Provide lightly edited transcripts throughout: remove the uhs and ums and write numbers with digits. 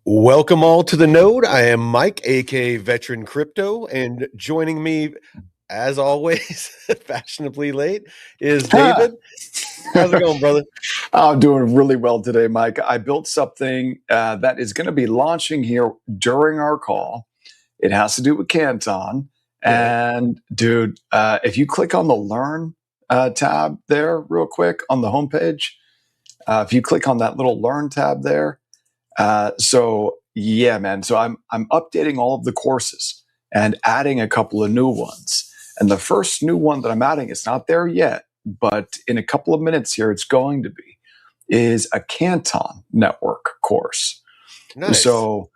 Welcome all to the node. I am Mike, aka Veteran Crypto, and joining me, as always, fashionably late, is Ha! David. How's it going, brother? I'm doing really well today, Mike. I built something that is going to be launching here during our call. It has to do with Canton. Okay. And dude, if you click on the Learn tab there, real quick on the homepage, if you click on that little Learn tab there, so yeah, man. So I'm updating all of the courses and adding a couple of new ones. And the first new one that I'm adding is not there yet, but in a couple of minutes here, it's going to be is a Canton network course. Nice. So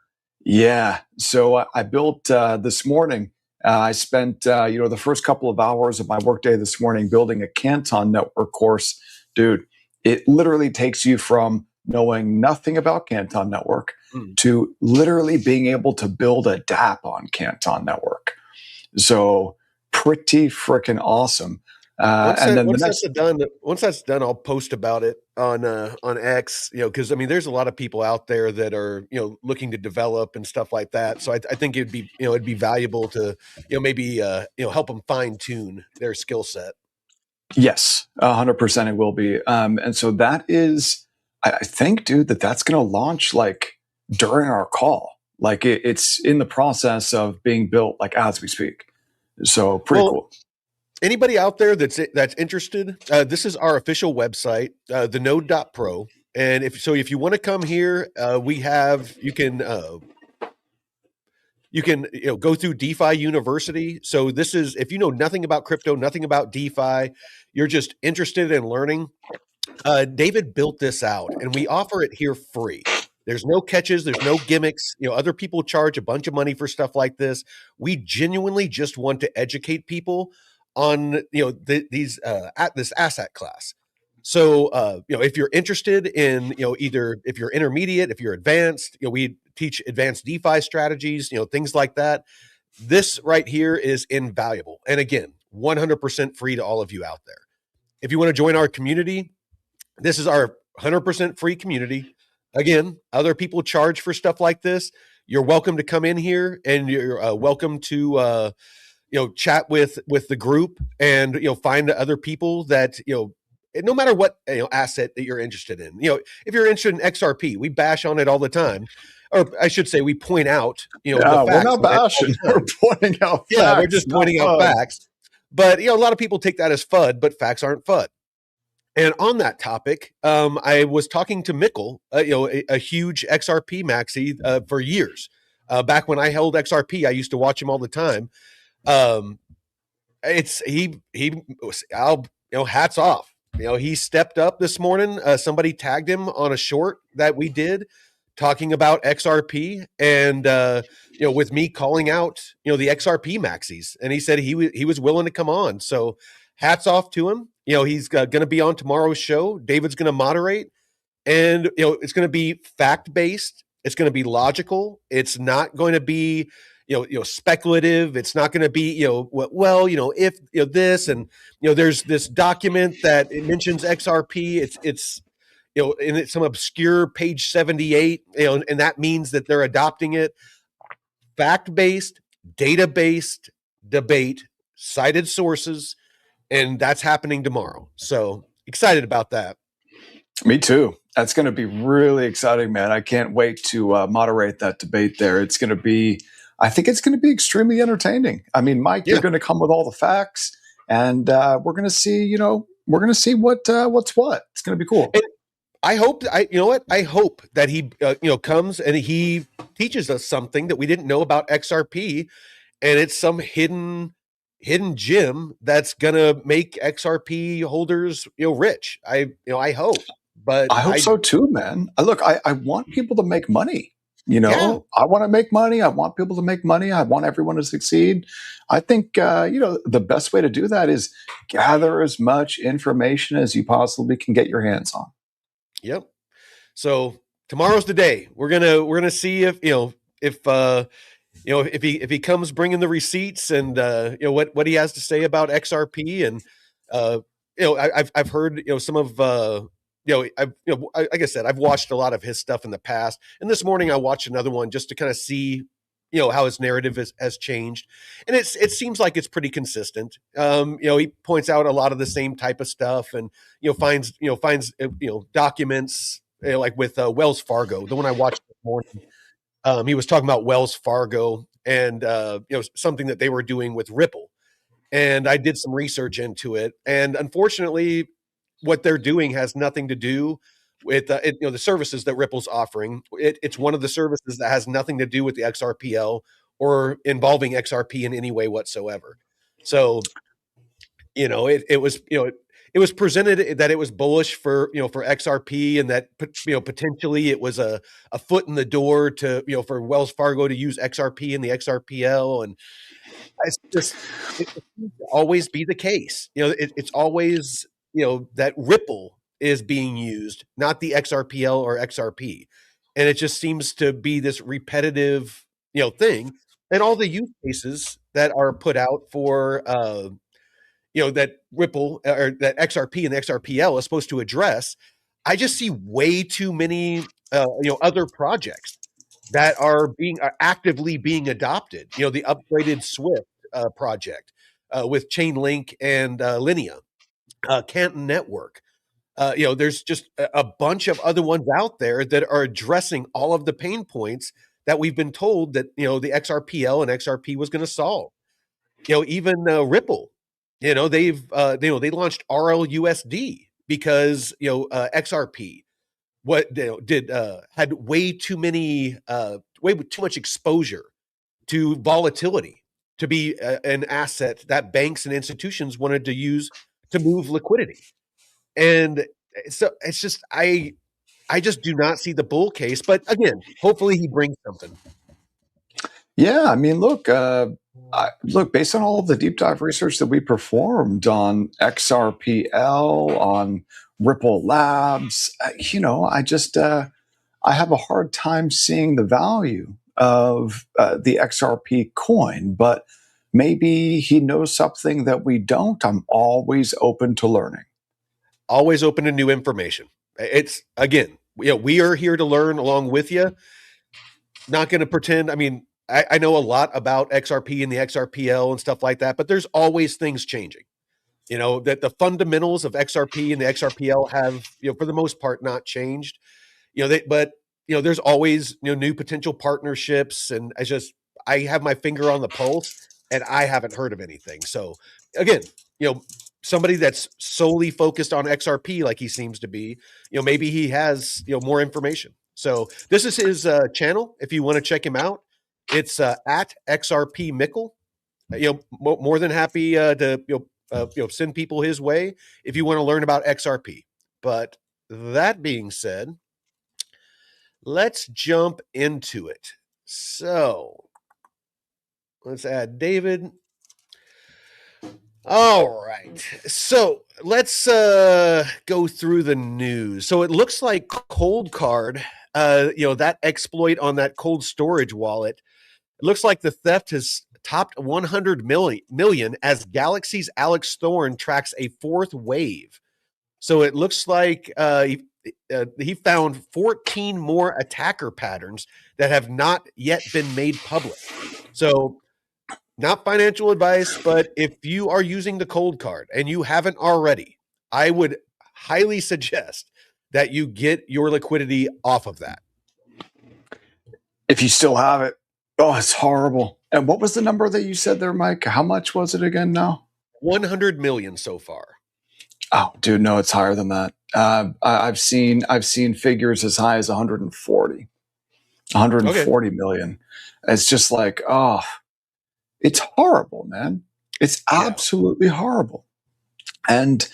yeah, so I built this morning. I spent the first couple of hours of my workday this morning building a Canton network course, dude. It literally takes you from knowing nothing about Canton Network Mm. to literally being able to build a DApp on Canton Network. So pretty freaking awesome. And then the next, Once that's done, I'll post about it on X. Because I mean, there's a lot of people out there that are looking to develop and stuff like that. So I think it'd be valuable to maybe help them fine tune their skill set. yes, 100% it will be. And so that is, I think, dude, that's going to launch like during our call. Like it's in the process of being built like as we speak. So pretty cool. Anybody out there that's interested, this is our official website, thenode.pro. And if you want to come here, you can go through DeFi University. So this is, if you know nothing about crypto, nothing about DeFi, you're just interested in learning. David built this out, and we offer it here free. There's no catches, there's no gimmicks. Other people charge a bunch of money for stuff like this. We genuinely just want to educate people on these at this asset class. So if you're interested in either if you're intermediate, if you're advanced, we teach advanced DeFi strategies, things like that. This right here is invaluable, and again, 100% free to all of you out there. If you want to join our community, this is our 100% free community. Again, other people charge for stuff like this. You're welcome to come in here, and you're welcome to chat with the group, and find other people that no matter what asset that you're interested in. If you're interested in XRP, we bash on it all the time, or I should say, we point out the facts. We're not bashing. We're pointing out facts. Yeah, we're just pointing out facts. But a lot of people take that as FUD, but facts aren't FUD. And on that topic, I was talking to Mikkel, a huge XRP maxi for years. Back when I held XRP, I used to watch him all the time. Hats off. He stepped up this morning. Somebody tagged him on a short that we did talking about XRP, and with me calling out the XRP maxis, and he said he was willing to come on. So hats off to him. He's going to be on tomorrow's show. David's going to moderate, and it's going to be fact based. It's going to be logical. It's not going to be speculative. It's not going to be if this, and there's this document that it mentions XRP. It's in it's some obscure page 78, and that means that they're adopting it. Fact based, data based debate, cited sources. And that's happening tomorrow. So excited about that. Me too. That's going to be really exciting, man. I can't wait to moderate that debate there. I think it's going to be extremely entertaining. I mean, Mike, you're going to come with all the facts, and we're going to see, what's what. It's going to be cool. And I hope that he, comes and he teaches us something that we didn't know about XRP, and it's some hidden gem that's gonna make XRP holders rich. I hope, but I hope so too, man. Look, I want people to make money. I want to make money. I want people to make money. I want everyone to succeed. I think the best way to do that is gather as much information as you possibly can get your hands on. Yep. So tomorrow's the day. We're gonna see if if he comes bringing the receipts, and what he has to say about XRP, and I've heard some of like I said, I've watched a lot of his stuff in the past, and this morning I watched another one just to kind of see, how his narrative has changed, and it seems like it's pretty consistent. He points out a lot of the same type of stuff, and finds documents, like with Wells Fargo, the one I watched this morning. He was talking about Wells Fargo and something that they were doing with Ripple, and I did some research into it, and unfortunately, what they're doing has nothing to do with the services that Ripple's offering. It's one of the services that has nothing to do with the XRPL or involving XRP in any way whatsoever. So, it was presented that it was bullish for XRP, and that potentially it was a foot in the door to for Wells Fargo to use XRP in the XRPL, and it's just it seems to always be the case. It's always that Ripple is being used, not the XRPL or XRP, and it just seems to be this repetitive thing. And all the use cases that are put out for that Ripple or that XRP and the XRPL is supposed to address, I just see way too many other projects that are actively being adopted. The upgraded Swift project with Chainlink and Linea, Canton Network. There's just a bunch of other ones out there that are addressing all of the pain points that we've been told that the XRPL and XRP was going to solve. Even Ripple, they launched RLUSD because XRP had way too much exposure to volatility to be an asset that banks and institutions wanted to use to move liquidity. And so it's just I just do not see the bull case. But again, hopefully he brings something. Yeah, I mean, look, based on all of the deep dive research that we performed on XRPL, on Ripple Labs, I have a hard time seeing the value of the XRP coin, but maybe he knows something that we don't. I'm always open to learning. Always open to new information. It's again, we are here to learn along with you. Not going to pretend. I mean, I know a lot about XRP and the XRPL and stuff like that, but there's always things changing. That the fundamentals of XRP and the XRPL have, for the most part, not changed. But there's always new potential partnerships, and I have my finger on the pulse, and I haven't heard of anything. So again, somebody that's solely focused on XRP, like he seems to be, maybe he has more information. So this is his channel. If you want to check him out, it's at XRP Mickle. More than happy to send people his way if you want to learn about XRP. But that being said, let's jump into it. So let's add David. All right. So let's go through the news. So it looks like Cold Card, that exploit on that cold storage wallet, it looks like the theft has topped 100 million as Galaxy's Alex Thorne tracks a fourth wave. So it looks like he found 14 more attacker patterns that have not yet been made public. So not financial advice, but if you are using the Cold Card and you haven't already, I would highly suggest that you get your liquidity off of that. If you still have it. Oh, it's horrible. And what was the number that you said there, Mike? How much was it again now? 100 million so far. Oh, dude, no, it's higher than that. I've seen figures as high as 140 million. It's just like, oh, it's horrible, man. It's absolutely horrible. And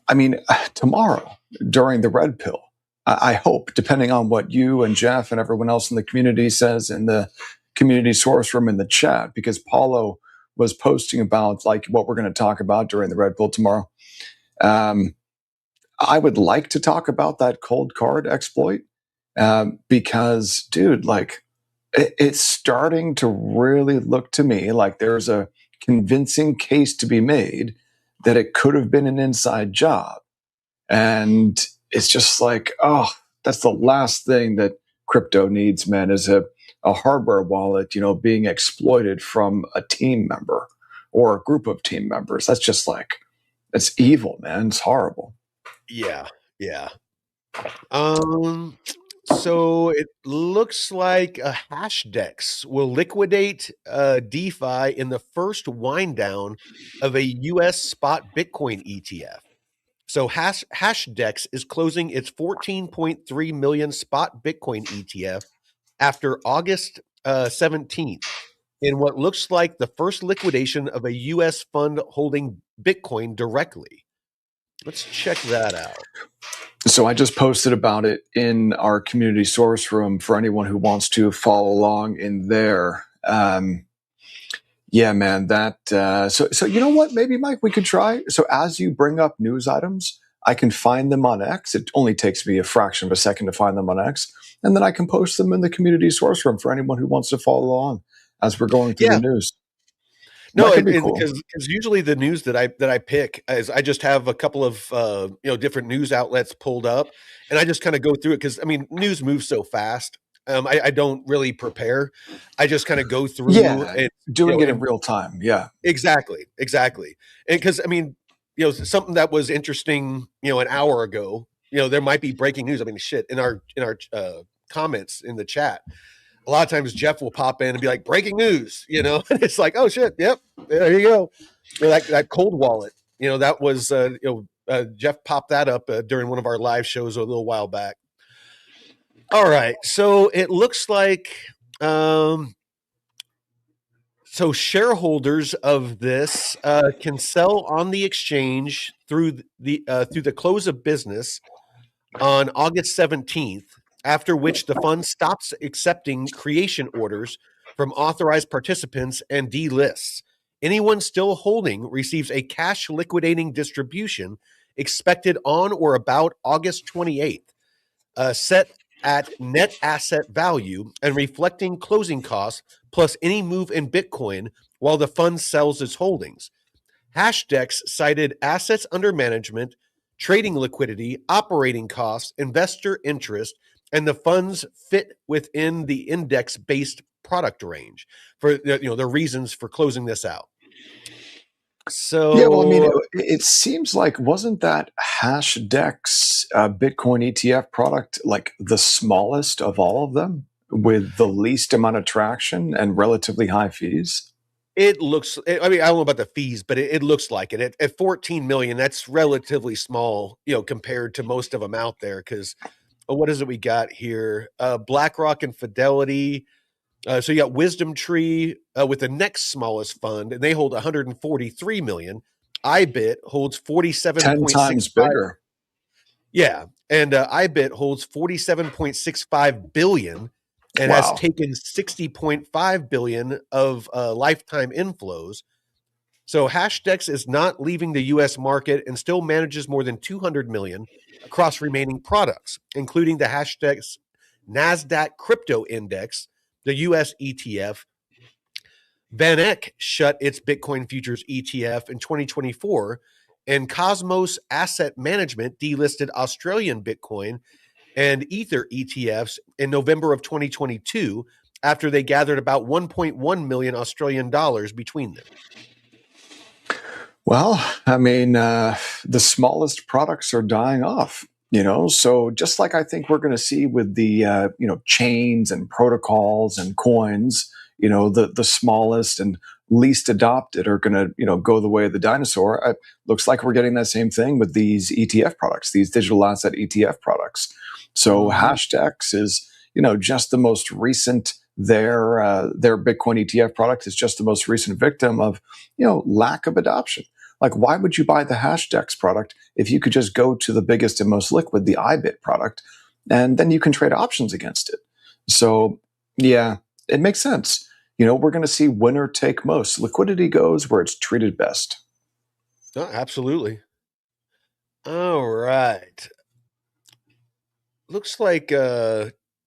I mean, tomorrow during the Red Pill, I hope, depending on what you and Jeff and everyone else in the community says in the community source room in the chat, because Paulo was posting about like what we're going to talk about during the Red Pill tomorrow. I would like to talk about that cold card exploit because, dude, like it's starting to really look to me like there's a convincing case to be made that it could have been an inside job. And it's just like, oh, that's the last thing that crypto needs, man, is a hardware wallet, being exploited from a team member or a group of team members. That's just like, it's evil, man. It's horrible. Yeah, yeah. Um, so it looks like a Hashdex will liquidate DeFi in the first wind down of a US spot Bitcoin ETF. So Hashdex is closing its 14.3 million spot Bitcoin ETF after August 17th in what looks like the first liquidation of a US fund holding Bitcoin directly. Let's check that out. So I just posted about it in our community source room for anyone who wants to follow along in there. Yeah, man. That so you know what? Maybe Mike, we could try. So as you bring up news items, I can find them on X. It only takes me a fraction of a second to find them on X, and then I can post them in the community source room for anyone who wants to follow along as we're going through the Yeah, news. That no, could be cool. because usually the news that I pick is I just have a couple of different news outlets pulled up, and I just kind of go through it because I mean news moves so fast. I don't really prepare. I just kind of go through Yeah, and doing it in and real time. Yeah. exactly, exactly, and because I mean something that was interesting an hour ago. There might be breaking news. I mean, shit in our comments in the chat a lot of times Jeff will pop in and be like, breaking news, and it's like, oh shit, yep, there you go. That cold wallet, that was, Jeff popped that up during one of our live shows a little while back. All right. So it looks like, um, so shareholders of this can sell on the exchange through the close of business on August 17th, after which the fund stops accepting creation orders from authorized participants and delists. Anyone still holding receives a cash liquidating distribution expected on or about August 28th, set at net asset value and reflecting closing costs plus any move in Bitcoin while the fund sells its holdings. Hashdex cited assets under management, trading liquidity, operating costs, investor interest, and the funds fit within the index-based product range for the reasons for closing this out. Yeah, well, I mean, So it seems like wasn't that Hashdex Bitcoin ETF product like the smallest of all of them with the least amount of traction and relatively high fees? it looks. I mean, I don't know about the fees, but it looks like it at 14 million. That's relatively small, compared to most of them out there. Because what is it we got here? BlackRock and Fidelity. So you got Wisdom Tree with the next smallest fund, and they hold 143 million. IBIT holds 10 times 47.65. bigger. Yeah, and IBIT holds 47.65 billion and has Wow. taken 60.5 billion of lifetime inflows. So Hashdex is not leaving the US market and still manages more than 200 million across remaining products, including the Hashdex Nasdaq Crypto Index, the US ETF. Van Eck shut its Bitcoin futures ETF in 2024, and Cosmos Asset Management delisted Australian Bitcoin and Ether ETFs in November of 2022 after they gathered about 1.1 million Australian dollars between them. Well, I mean, the smallest products are dying off, so just like I think we're going to see with the, chains and protocols and coins, the smallest and least adopted are going to, go the way of the dinosaur. It looks like we're getting that same thing with these ETF products, these digital asset ETF products. So Hashdex is, just the most recent, their Bitcoin ETF product is just the most recent victim of, lack of adoption. Like, why would you buy the Hashdex product if you could just go to the biggest and most liquid, the IBIT product, and then you can trade options against it? So, yeah, it makes sense. We're going to see winner take most. Liquidity goes where it's treated best. Oh, absolutely. All right. Looks like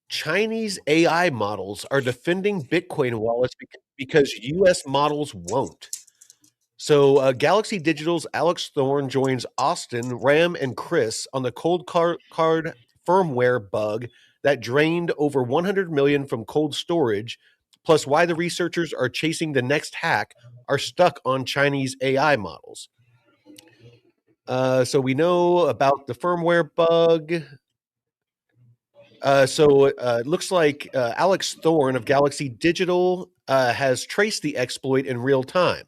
Chinese AI models are defending Bitcoin wallets because US models won't. So Galaxy Digital's Alex Thorne joins Austin, Ram, and Chris on the cold card firmware bug that drained over 100 million from cold storage, plus why the researchers are chasing the next hack are stuck on Chinese AI models. So we know about the firmware bug. It looks like Alex Thorne of Galaxy Digital has traced the exploit in real time,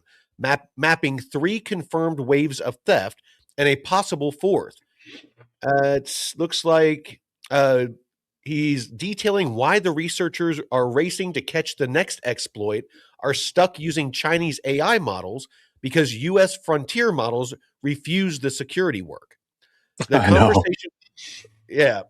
mapping 3 confirmed waves of theft and a possible fourth. It looks like he's detailing why the researchers are racing to catch the next exploit, are stuck using Chinese AI models because U.S. frontier models refuse the security work. The I know. conversation, yeah,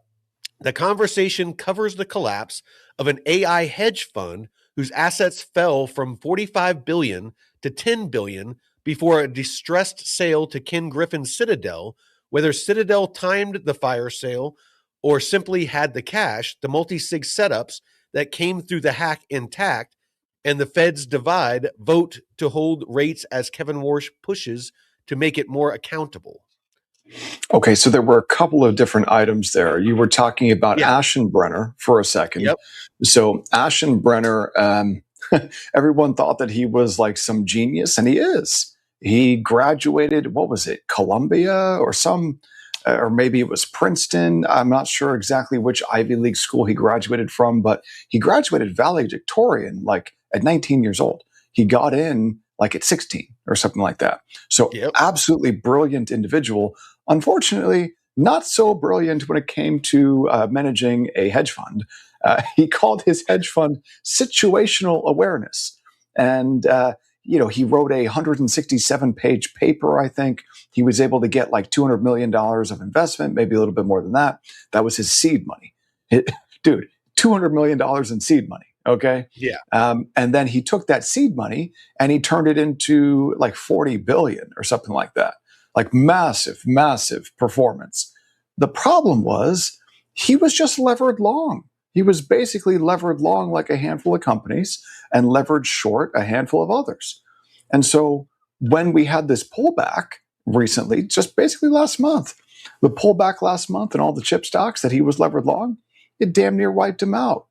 the conversation covers the collapse of an AI hedge fund whose assets fell from 45 billion to 10 billion before a distressed sale to Ken Griffin's Citadel. Whether Citadel timed the fire sale or simply had the cash, the multi-sig setups that came through the hack intact, and the Fed's vote to hold rates as Kevin Warsh pushes to make it more accountable. Okay, so there were a couple of different items there. You were talking about Yeah. Aschenbrenner for a second. Yep. So Aschenbrenner, everyone thought that he was like some genius, and he is. He graduated, what was it, Columbia or maybe it was Princeton. I'm not sure exactly which Ivy League school he graduated from, but he graduated valedictorian like at 19 years old. He got in like at 16 or something like that. So Yep. absolutely brilliant individual. Unfortunately, not so brilliant when it came to managing a hedge fund. He called his hedge fund situational awareness. And, he wrote a 167-page paper, I think. He was able to get like $200 million of investment, maybe a little bit more than that. That was his seed money. Dude, $200 million in seed money. Okay. Yeah. And then he took that seed money and he turned it into like 40 billion or something like that. Like massive, massive performance. The problem was he was just levered long. He was basically levered long like a handful of companies and levered short a handful of others. And so when we had this pullback recently, just basically last month, the pullback last month and all the chip stocks that he was levered long, it damn near wiped him out.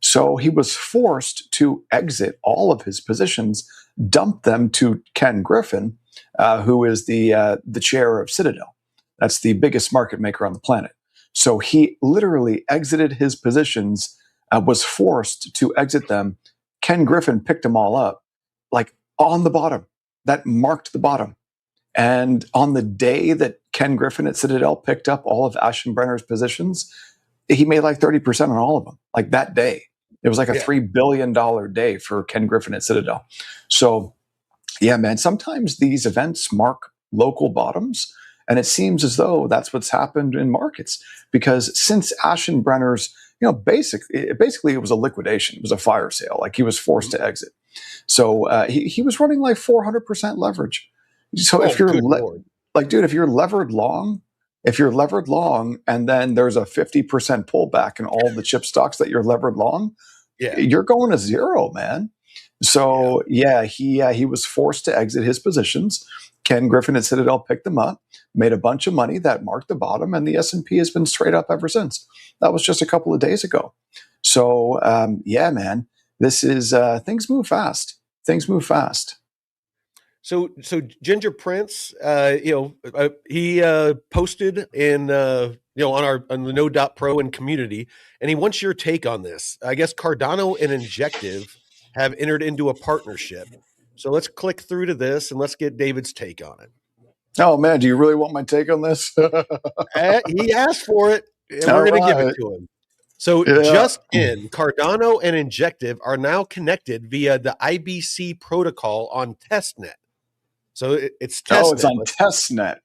So he was forced to exit all of his positions, dump them to Ken Griffin, who is the chair of Citadel. That's the biggest market maker on the planet. So he literally exited his positions, was forced to exit them. Ken Griffin picked them all up, like on the bottom. That marked the bottom. And on the day that Ken Griffin at Citadel picked up all of Aschenbrenner's positions, he made like 30% on all of them, like that day. It was like a $3 billion day for Ken Griffin at Citadel. So, yeah, man, sometimes these events mark local bottoms. And it seems as though that's what's happened in markets. Because since Aschenbrenner's, basically it was a liquidation. It was a fire sale. Like he was forced to exit. So he was running like 400% leverage. So if you're dude, if you're levered long, and then there's a 50% pullback in all the chip stocks that you're levered long, you're going to zero, man. So he was forced to exit his positions. Ken Griffin at Citadel picked them up, made a bunch of money that marked the bottom, and the S&P has been straight up ever since. That was just a couple of days ago. So man, this is things move fast. Things move fast. So Ginger Prince, he posted in on the No.pro and community, and he wants your take on this. I guess Cardano and Injective have entered into a partnership. So let's click through to this and let's get David's take on it. Oh man, do you really want my take on this? He asked for it, and we're going to give it to him. So just in, Cardano and Injective are now connected via the IBC protocol on testnet. So it's testnet. Oh, it's on testnet.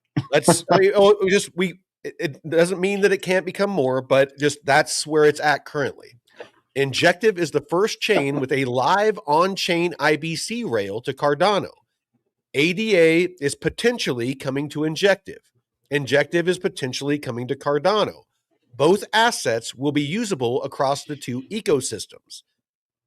It doesn't mean that it can't become more, but just that's where it's at currently. Injective is the first chain with a live on-chain IBC rail to Cardano. ADA is potentially coming to Injective. Injective is potentially coming to Cardano. Both assets will be usable across the two ecosystems.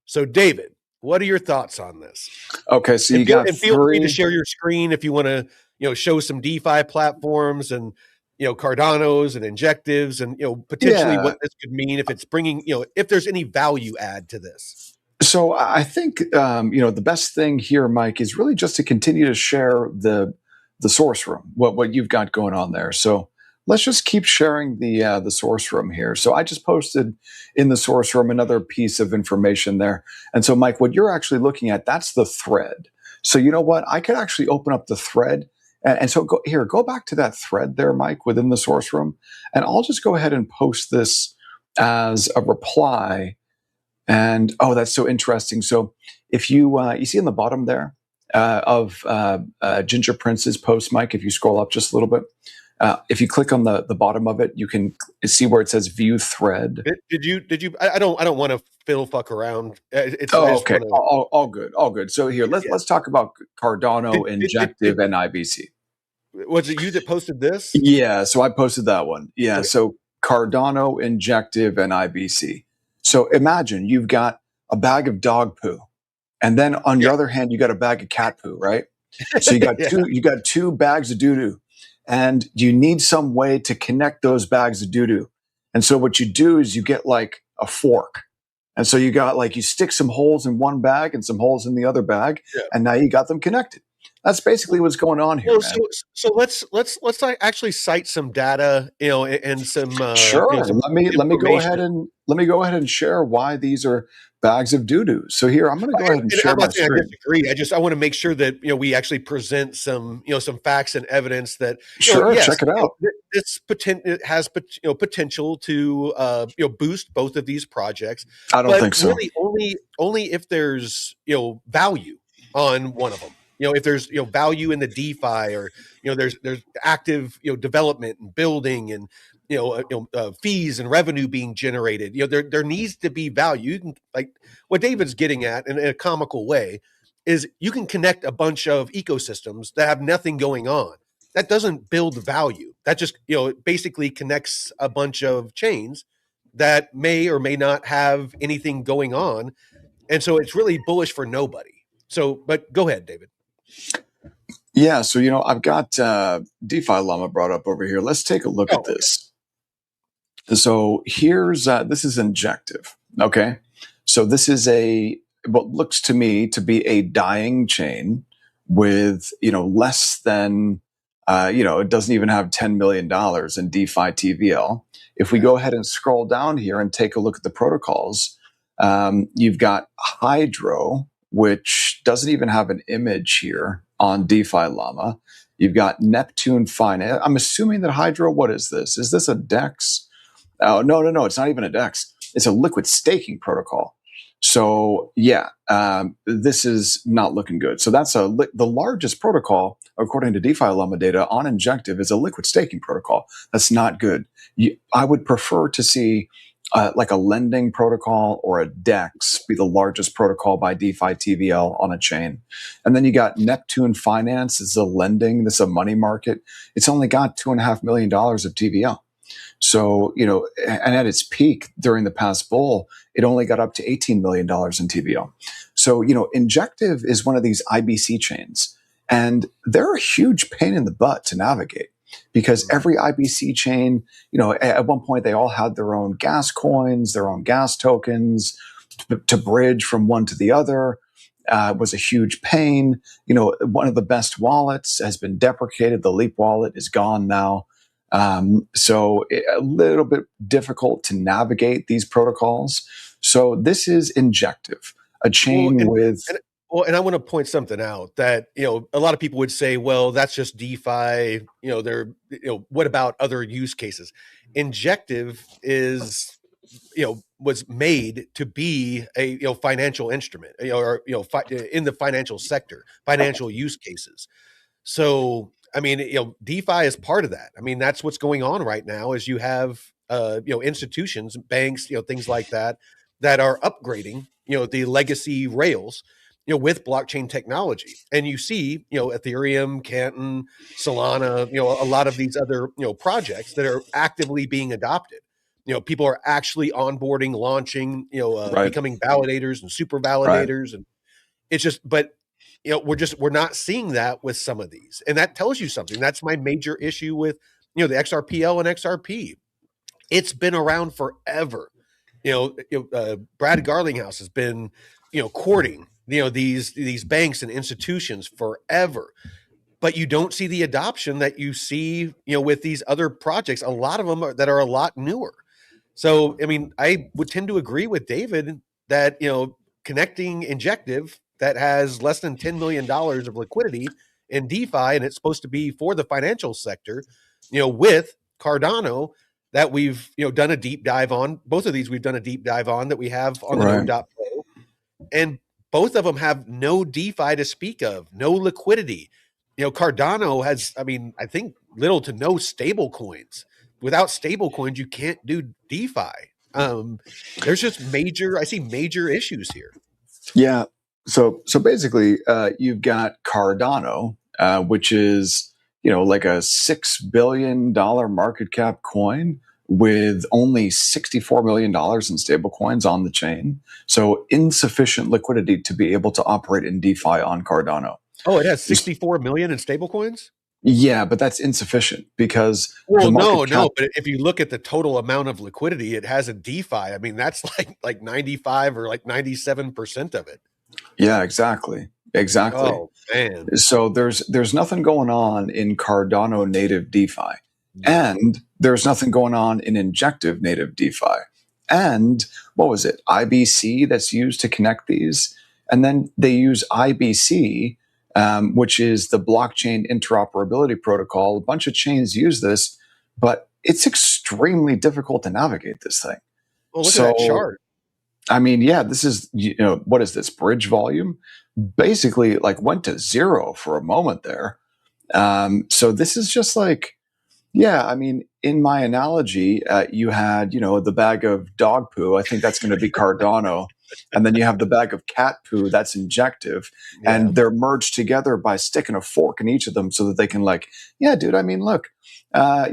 So, David, What are your thoughts on this? Okay, so And you got feel free to three. share your screen if you want to, show some DeFi platforms and, Cardanos and injectives and, potentially Yeah. what this could mean if it's bringing, if there's any value add to this. So I think the best thing here, Mike, is really just to continue to share the source room, what you've got going on there. So let's just keep sharing the source room here. So I just posted in the source room another piece of information there. And so, Mike, what you're actually looking at, that's the thread. So you know what? I could actually open up the thread. And so go back to that thread there, Mike, within the source room. And I'll just go ahead and post this as a reply. And oh, that's so interesting. So if you see in the bottom there of Ginger Prince's post, Mike, if you scroll up just a little bit, if you click on the bottom of it, you can see where it says view thread. Did you? I don't want to fiddle fuck around. Okay, all good, all good. So here, let's talk about Cardano, Injective, and IBC. Was it you that posted this? Yeah, so I posted that one. Yeah, Okay. so Cardano, Injective, and IBC. So imagine you've got a bag of dog poo, and then on your other hand, you got a bag of cat poo, right? So you got two bags of doo doo, and you need some way to connect those bags of doo doo. And so what you do is you get like a fork, and so you stick some holes in one bag and some holes in the other bag, and now you got them connected. That's basically what's going on here, Well, man. so let's actually cite some data, and some Sure. some Let me go ahead information. and share why these are bags of doo doo. So here I'm going to go ahead and And share I'm my not saying I screen. disagree. I want to make sure that we actually present some some facts and evidence that Sure, yes, check it out. this it has potential to boost both of these projects, I don't but think so. really only if there's value on one of them. If there's value in the DeFi, or there's active development and building and fees and revenue being generated. There needs to be value. You can, like what David's getting at in a comical way, is you can connect a bunch of ecosystems that have nothing going on. That doesn't build value. That just basically connects a bunch of chains that may or may not have anything going on, and so it's really bullish for nobody. So, but go ahead, David. Yeah, so I've got DeFi Llama brought up over here. Let's take a look at this. So here's this is injective. Okay, so this is what looks to me to be a dying chain with less than it doesn't even have $10 million in DeFi TVL. If we go ahead and scroll down here and take a look at the protocols, you've got Hydro, which doesn't even have an image here on DeFi Llama. You've got Neptune Finance. I'm assuming that Hydro, what is this? Is this a DEX? Oh, no. It's not even a DEX. It's a liquid staking protocol. So yeah, this is not looking good. So that's the largest protocol, according to DeFi Llama data, on Injective is a liquid staking protocol. That's not good. I would prefer to see like a lending protocol or a DEX be the largest protocol by DeFi TVL on a chain. And then you got Neptune Finance. This is a lending. This is a money market. It's only got $2.5 million of TVL. So, and at its peak during the past bull, it only got up to $18 million in TVL. So, Injective is one of these IBC chains, and they're a huge pain in the butt to navigate because every IBC chain, at one point they all had their own gas coins, their own gas tokens to bridge from one to the other. Was a huge pain. One of the best wallets has been deprecated. The Leap wallet is gone now. So a little bit difficult to navigate these protocols. So this is Injective, a chain and I want to point something out that, a lot of people would say, well, that's just DeFi, what about other use cases? Injective is, was made to be a financial instrument, or in the financial sector, financial use cases. So, I mean, DeFi is part of that. I mean, that's what's going on right now is you have, institutions, banks, things like that, that are upgrading, the legacy rails, with blockchain technology. And you see, Ethereum, Canton, Solana, a lot of these other, projects that are actively being adopted. People are actually onboarding, launching, right. becoming validators and super Right. validators. And It's just, but we're not seeing that with some of these, and that tells you something. That's my major issue with the XRPL and XRP. It's been around forever. Brad Garlinghouse has been courting these banks and institutions forever, but you don't see the adoption that you see with these other projects. A lot of them that are a lot newer. So I mean, I would tend to agree with David that connecting Injective that has less than $10 million of liquidity in DeFi, and it's supposed to be for the financial sector, with Cardano that we've done a deep dive on. Both of these we've done a deep dive on that we have on the node.pro, and both of them have no DeFi to speak of, no liquidity. Cardano has, I mean, I think little to no stable coins. Without stable coins, you can't do DeFi. There's just I see major issues here. Yeah. So basically, you've got Cardano, which is like a $6 billion market cap coin with only $64 million in stable coins on the chain. So insufficient liquidity to be able to operate in DeFi on Cardano. Oh, it has 64 million in stable coins? Yeah, but that's insufficient because no. But if you look at the total amount of liquidity it has in DeFi, I mean, that's like 95 or like 97% of it. Yeah, exactly. Oh man. So there's nothing going on in Cardano native DeFi, and there's nothing going on in Injective native DeFi. And what was it? IBC that's used to connect these, and then they use IBC, which is the blockchain interoperability protocol. A bunch of chains use this, but it's extremely difficult to navigate this thing. Well, look at that chart. I mean, yeah, this is, what is this? Bridge volume basically like went to zero for a moment there. So this is just like, yeah, I mean, in my analogy, you had, the bag of dog poo. I think that's going to be Cardano. And then you have the bag of cat poo, that's Injective. Yeah. And they're merged together by sticking a fork in each of them so that they can yeah, dude, I mean, look, I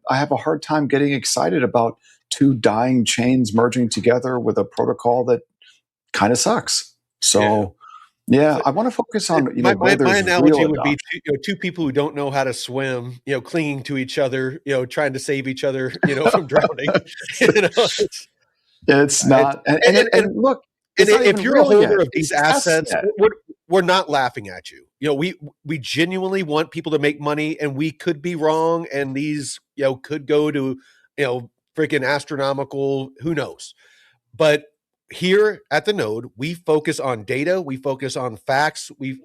have a hard time getting excited about two dying chains merging together with a protocol that kind of sucks. So, yeah, I want to focus on my analogy would be two people who don't know how to swim, clinging to each other, trying to save each other, from drowning. It's not. And look, if you're a holder of these assets, we're not laughing at you. We genuinely want people to make money, and we could be wrong, and these could go to freaking astronomical, who knows. But here at the node, we focus on data, we focus on facts. We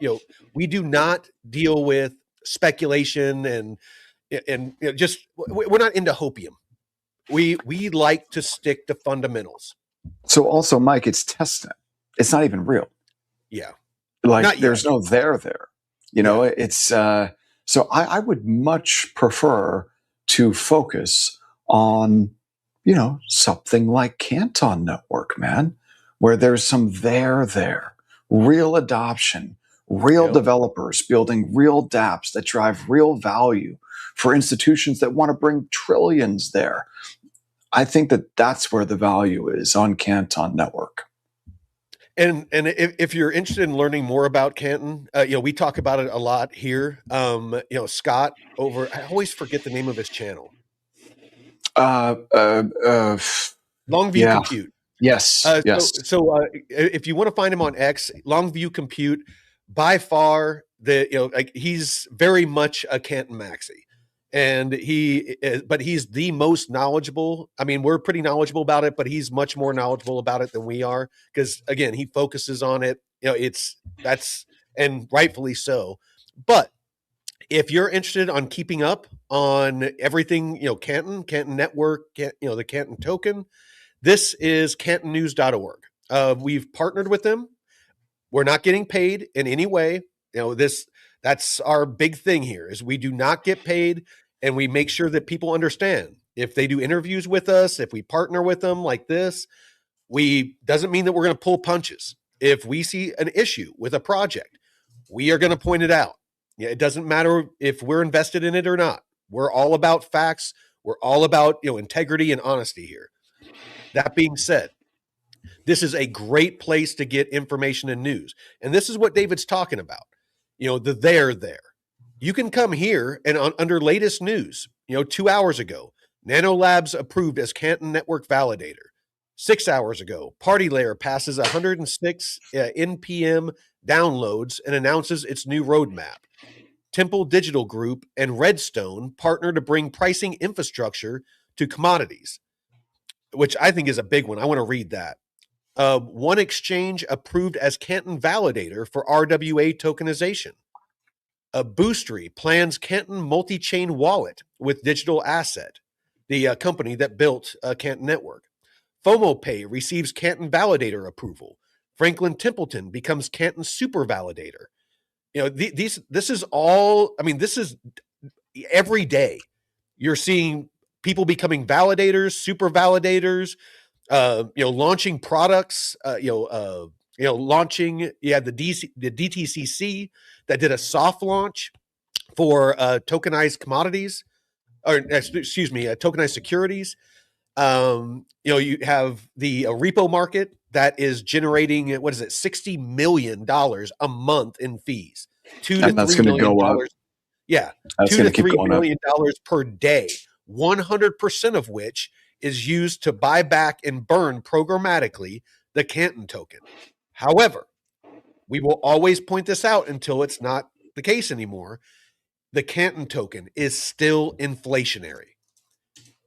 do not deal with speculation and just, we're not into hopium. We like to stick to fundamentals. So also, Mike, it's testnet. It's not even real. Yeah. Like there's no there. It's so I would much prefer to focus on something like Canton Network, man, where there's some there, real adoption, real developers building real dApps that drive real value for institutions that want to bring trillions there. I think that's where the value is on Canton Network. And if you're interested in learning more about Canton, we talk about it a lot here. Scott over, I always forget the name of his channel. Longview Compute. Yes. Yes. So if you want to find him on X, Longview Compute, by far he's very much a Canton maxi, and but he's the most knowledgeable. I mean, we're pretty knowledgeable about it, but he's much more knowledgeable about it than we are, because again, he focuses on it. And rightfully so. But if you're interested on keeping up on everything, Canton Network, the Canton token, this is cantonnews.org. We've partnered with them. We're not getting paid in any way. That's our big thing here, is we do not get paid, and we make sure that people understand. If they do interviews with us, if we partner with them like this, doesn't mean that we're going to pull punches. If we see an issue with a project, we are going to point it out. It doesn't matter if we're invested in it or not. We're all about facts. We're all about integrity and honesty here. That being said, This is a great place to get information and news. And this is what David's talking about. The there. You can come here and under latest news, 2 hours ago, Nanolabs approved as Canton Network validator. 6 hours ago, Party Layer passes 106 NPM downloads and announces its new roadmap. Temple Digital Group and Redstone partner to bring pricing infrastructure to commodities, which I think is a big one. I want to read that. One exchange approved as Canton validator for RWA tokenization. Boostery plans Canton multi-chain wallet with digital asset, the company that built Canton Network. FOMOPay receives Canton validator approval. Franklin Templeton becomes Canton super validator. This is all, this is every day. You're seeing people becoming validators, super validators, launching products, launching, the DTCC that did a soft launch for tokenized commodities, or excuse me, tokenized securities. You have the repo market that is generating, what is it, $60 million a month in fees. And that's going to go up. Yeah, that's $2 to $3 million per day, 100% of which is used to buy back and burn programmatically the Canton token. However, we will always point this out until it's not the case anymore. The Canton token is still inflationary.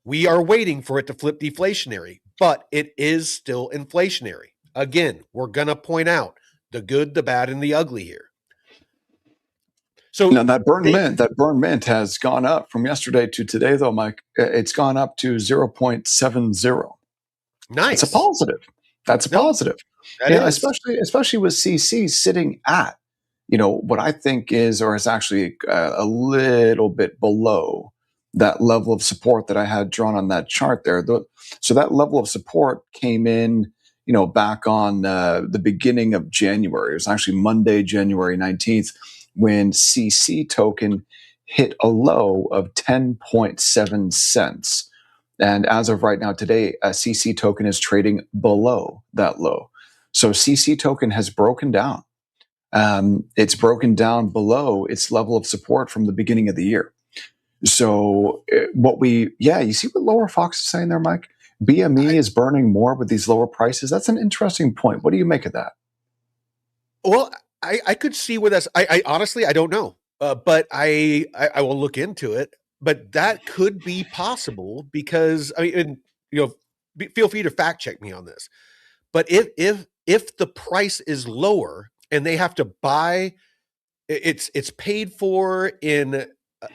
We are waiting for it to flip deflationary, but it is still inflationary. Again, we're going to point out the good, the bad, and the ugly here. So now that burn mint has gone up from yesterday to today, though, Mike. It's gone up to 0.70. Nice. That's a positive. That's a positive. That is. Especially with CC sitting at, what I think is actually a little bit below that level of support that I had drawn on that chart there. So that level of support came in, back on the beginning of January. It was actually Monday, January 19th, when CC token hit a low of 10.7 cents. And as of right now, today, a CC token is trading below that low. So CC token has broken down. It's broken down below its level of support from the beginning of the year. So you see what Lower Fox is saying there, Mike? BME is burning more with these lower prices. That's an interesting point. What do you make of that? Well, I could see where that's. I honestly, I don't know, but I will look into it. But that could be possible because feel free to fact check me on this. But if the price is lower and they have to buy, it's paid for in.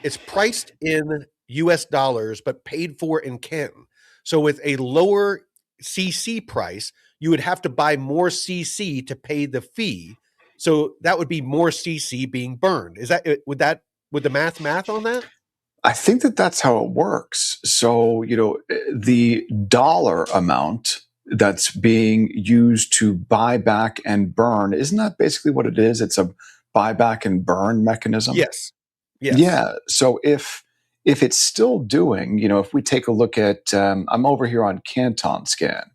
It's priced in US dollars, but paid for in Canton. So with a lower CC price, you would have to buy more CC to pay the fee. So that would be more CC being burned. Would the math on that? I think that's how it works. So, the dollar amount that's being used to buy back and burn, isn't that basically what it is? It's a buyback and burn mechanism? Yes. Yeah. So if it's still doing, if we take a look at, I'm over here on Canton Scan.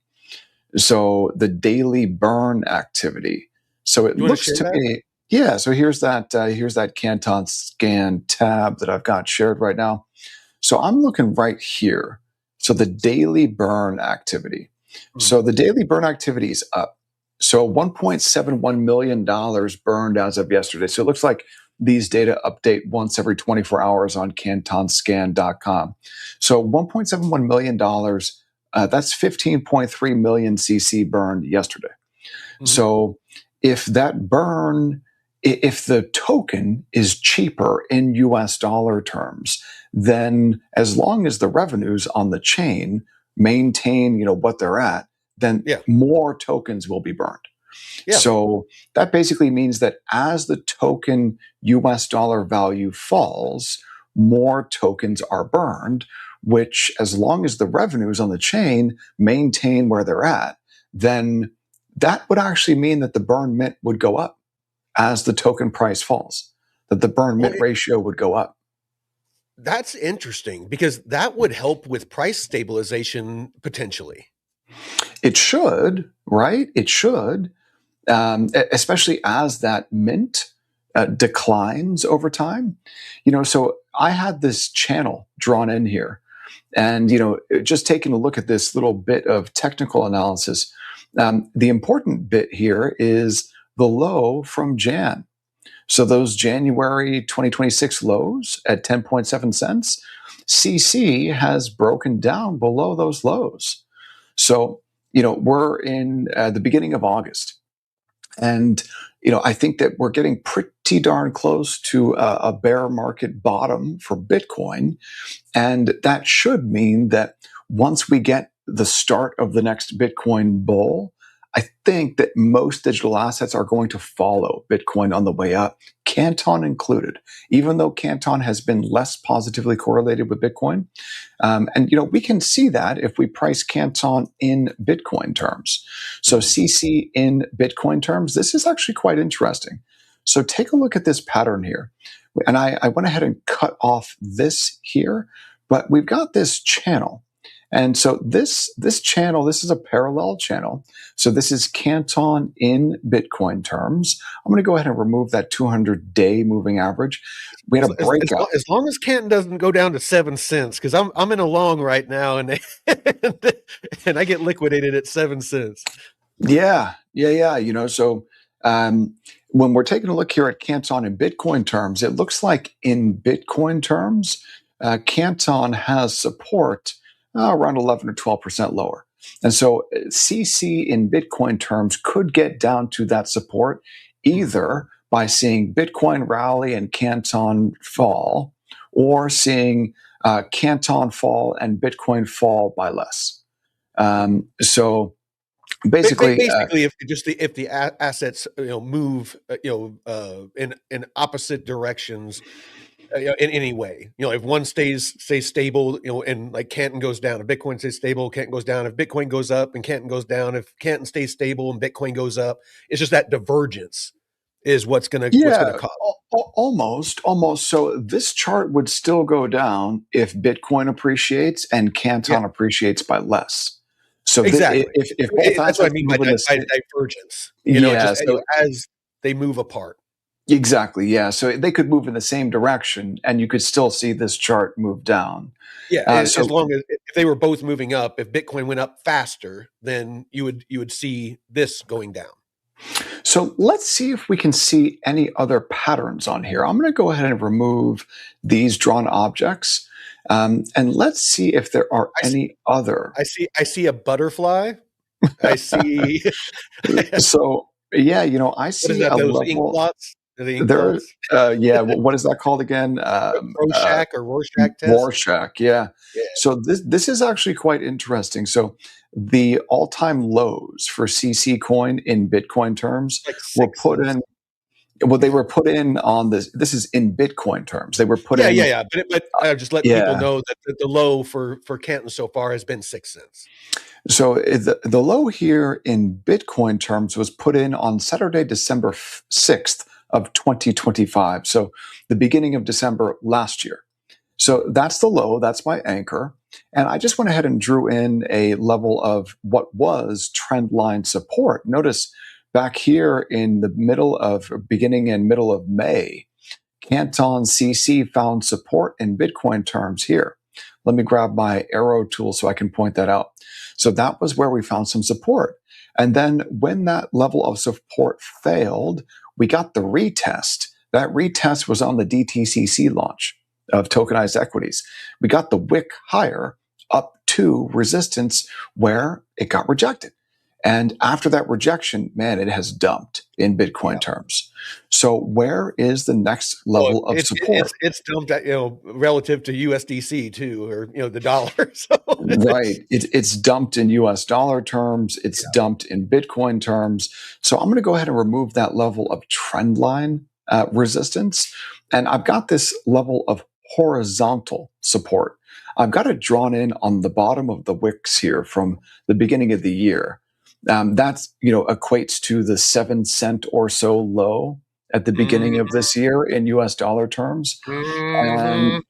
So the daily burn activity. So it looks to me, yeah. So here's that Canton Scan tab that I've got shared right now. So I'm looking right here. So the daily burn activity. So the daily burn activity is up. So $1.71 million burned as of yesterday. So it looks like these data update once every 24 hours on cantonscan.com. So $1.71 million, that's 15.3 million CC burned yesterday. So if that burn, if the token is cheaper in US dollar terms, then as long as the revenues on the chain maintain, what they're at, then more tokens will be burned. Yeah. So that basically means that as the token US dollar value falls, more tokens are burned, which as long as the revenues on the chain maintain where they're at, then that would actually mean that the burn mint would go up as the token price falls, that the burn mint ratio would go up. That's interesting because that would help with price stabilization potentially. It should, right? It should, especially as that mint declines over time. So I had this channel drawn in here, and just taking a look at this little bit of technical analysis. The important bit here is the low from Jan. So those January 2026 lows at 10.7 cents, CC has broken down below those lows. So, we're in the beginning of August. And, I think that we're getting pretty darn close to a bear market bottom for Bitcoin. And that should mean that once we get the start of the next Bitcoin bull, I think that most digital assets are going to follow Bitcoin on the way up, Canton included, even though Canton has been less positively correlated with Bitcoin. And we can see that if we price Canton in Bitcoin terms. So CC in Bitcoin terms, this is actually quite interesting. So take a look at this pattern here. And I went ahead and cut off this here, but we've got this channel. And so this channel, this is a parallel channel. So this is Canton in Bitcoin terms. I'm going to go ahead and remove that 200-day moving average. We had a breakout. As long as Canton doesn't go down to 7 cents, because I'm in a long right now, and and I get liquidated at 7 cents. Yeah. So when we're taking a look here at Canton in Bitcoin terms, it looks like in Bitcoin terms, Canton has support around 11 or 12% lower. And so CC in Bitcoin terms could get down to that support either by seeing Bitcoin rally and Canton fall, or seeing Canton fall and Bitcoin fall by less. So basically, if the assets move in opposite directions in any way, if one stays stable, and like Canton goes down, if Bitcoin stays stable, Canton goes down. If Bitcoin goes up and Canton goes down, if Canton stays stable and Bitcoin goes up, it's just that divergence is what's gonna cause. Almost. So this chart would still go down if Bitcoin appreciates and Canton appreciates by less. So exactly, if both that's what I mean by divergence. As they move apart. Exactly. Yeah. So they could move in the same direction, and you could still see this chart move down. Yeah. As long as if they were both moving up, if Bitcoin went up faster, then you would see this going down. So let's see if we can see any other patterns on here. I'm going to go ahead and remove these drawn objects, and let's see if there are any other. I see a butterfly. I see. So yeah, I see what is that, a those level. ink blots. What is that called again? Rorschach or Rorschach test. Rorschach, yeah. So this is actually quite interesting. So the all-time lows for CC coin in Bitcoin terms were put in. Well, they were put in on this. This is in Bitcoin terms. They were put in. Yeah. But I just let people know that the low for Canton so far has been 6 cents. So the low here in Bitcoin terms was put in on Saturday, December 6th of 2025. So the beginning of December last year. So that's the low. That's my anchor. And I just went ahead and drew in a level of what was trend line support. Notice back here in the beginning and middle of May, Canton CC found support in Bitcoin terms here. Let me grab my arrow tool so I can point that out. So that was where we found some support. And then when that level of support failed, we got the retest. That retest was on the DTCC launch of tokenized equities. We got the wick higher up to resistance where it got rejected. And after that rejection, man, it has dumped in Bitcoin terms. So where is the next level of support? It's dumped at, relative to USDC too, or the dollar. So right. It's dumped in US dollar terms. It's dumped in Bitcoin terms. So I'm going to go ahead and remove that level of trend line resistance. And I've got this level of horizontal support. I've got it drawn in on the bottom of the wicks here from the beginning of the year. That's equates to the 7 cent or so low at the beginning of this year in US dollar terms. And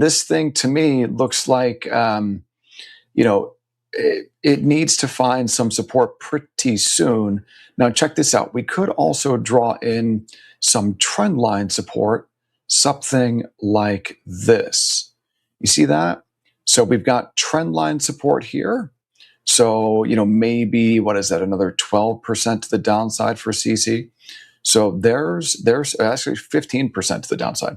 this thing to me looks like it needs to find some support pretty soon. Now, check this out. We could also draw in some trend line support, something like this. You see that? So we've got trend line support here. So, maybe, what is that, another 12% to the downside for CC? So there's actually 15% to the downside.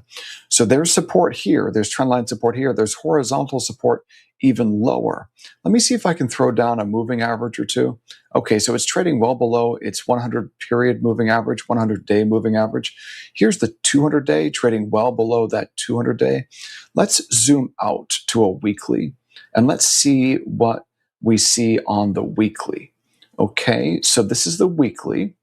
So there's support here. There's trendline support here. There's horizontal support even lower. Let me see if I can throw down a moving average or two. Okay, so it's trading well below its 100 period moving average, 100-day moving average. Here's the 200-day trading well below that 200-day. Let's zoom out to a weekly and let's see what we see on the weekly. Okay, so this is the weekly.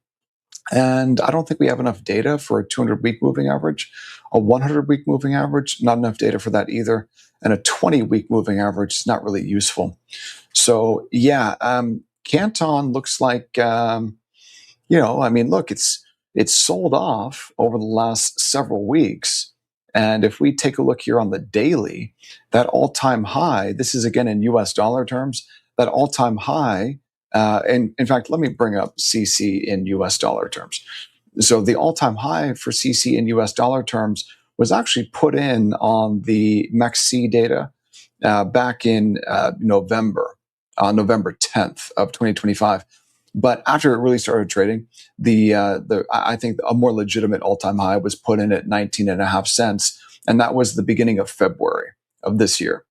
And I don't think we have enough data for a 200-week moving average. A 100-week moving average, not enough data for that either. And a 20-week moving average is not really useful. So yeah, Canton looks like, look, it's sold off over the last several weeks. And if we take a look here on the daily, that all-time high, this is again in US dollar terms, that all-time high, and in fact, let me bring up CC in US dollar terms. So the all-time high for CC in US dollar terms was actually put in on the MEXC data back in November 10th of 2025. But after it really started trading, I think a more legitimate all-time high was put in at 19.5 cents, and that was the beginning of February of this year.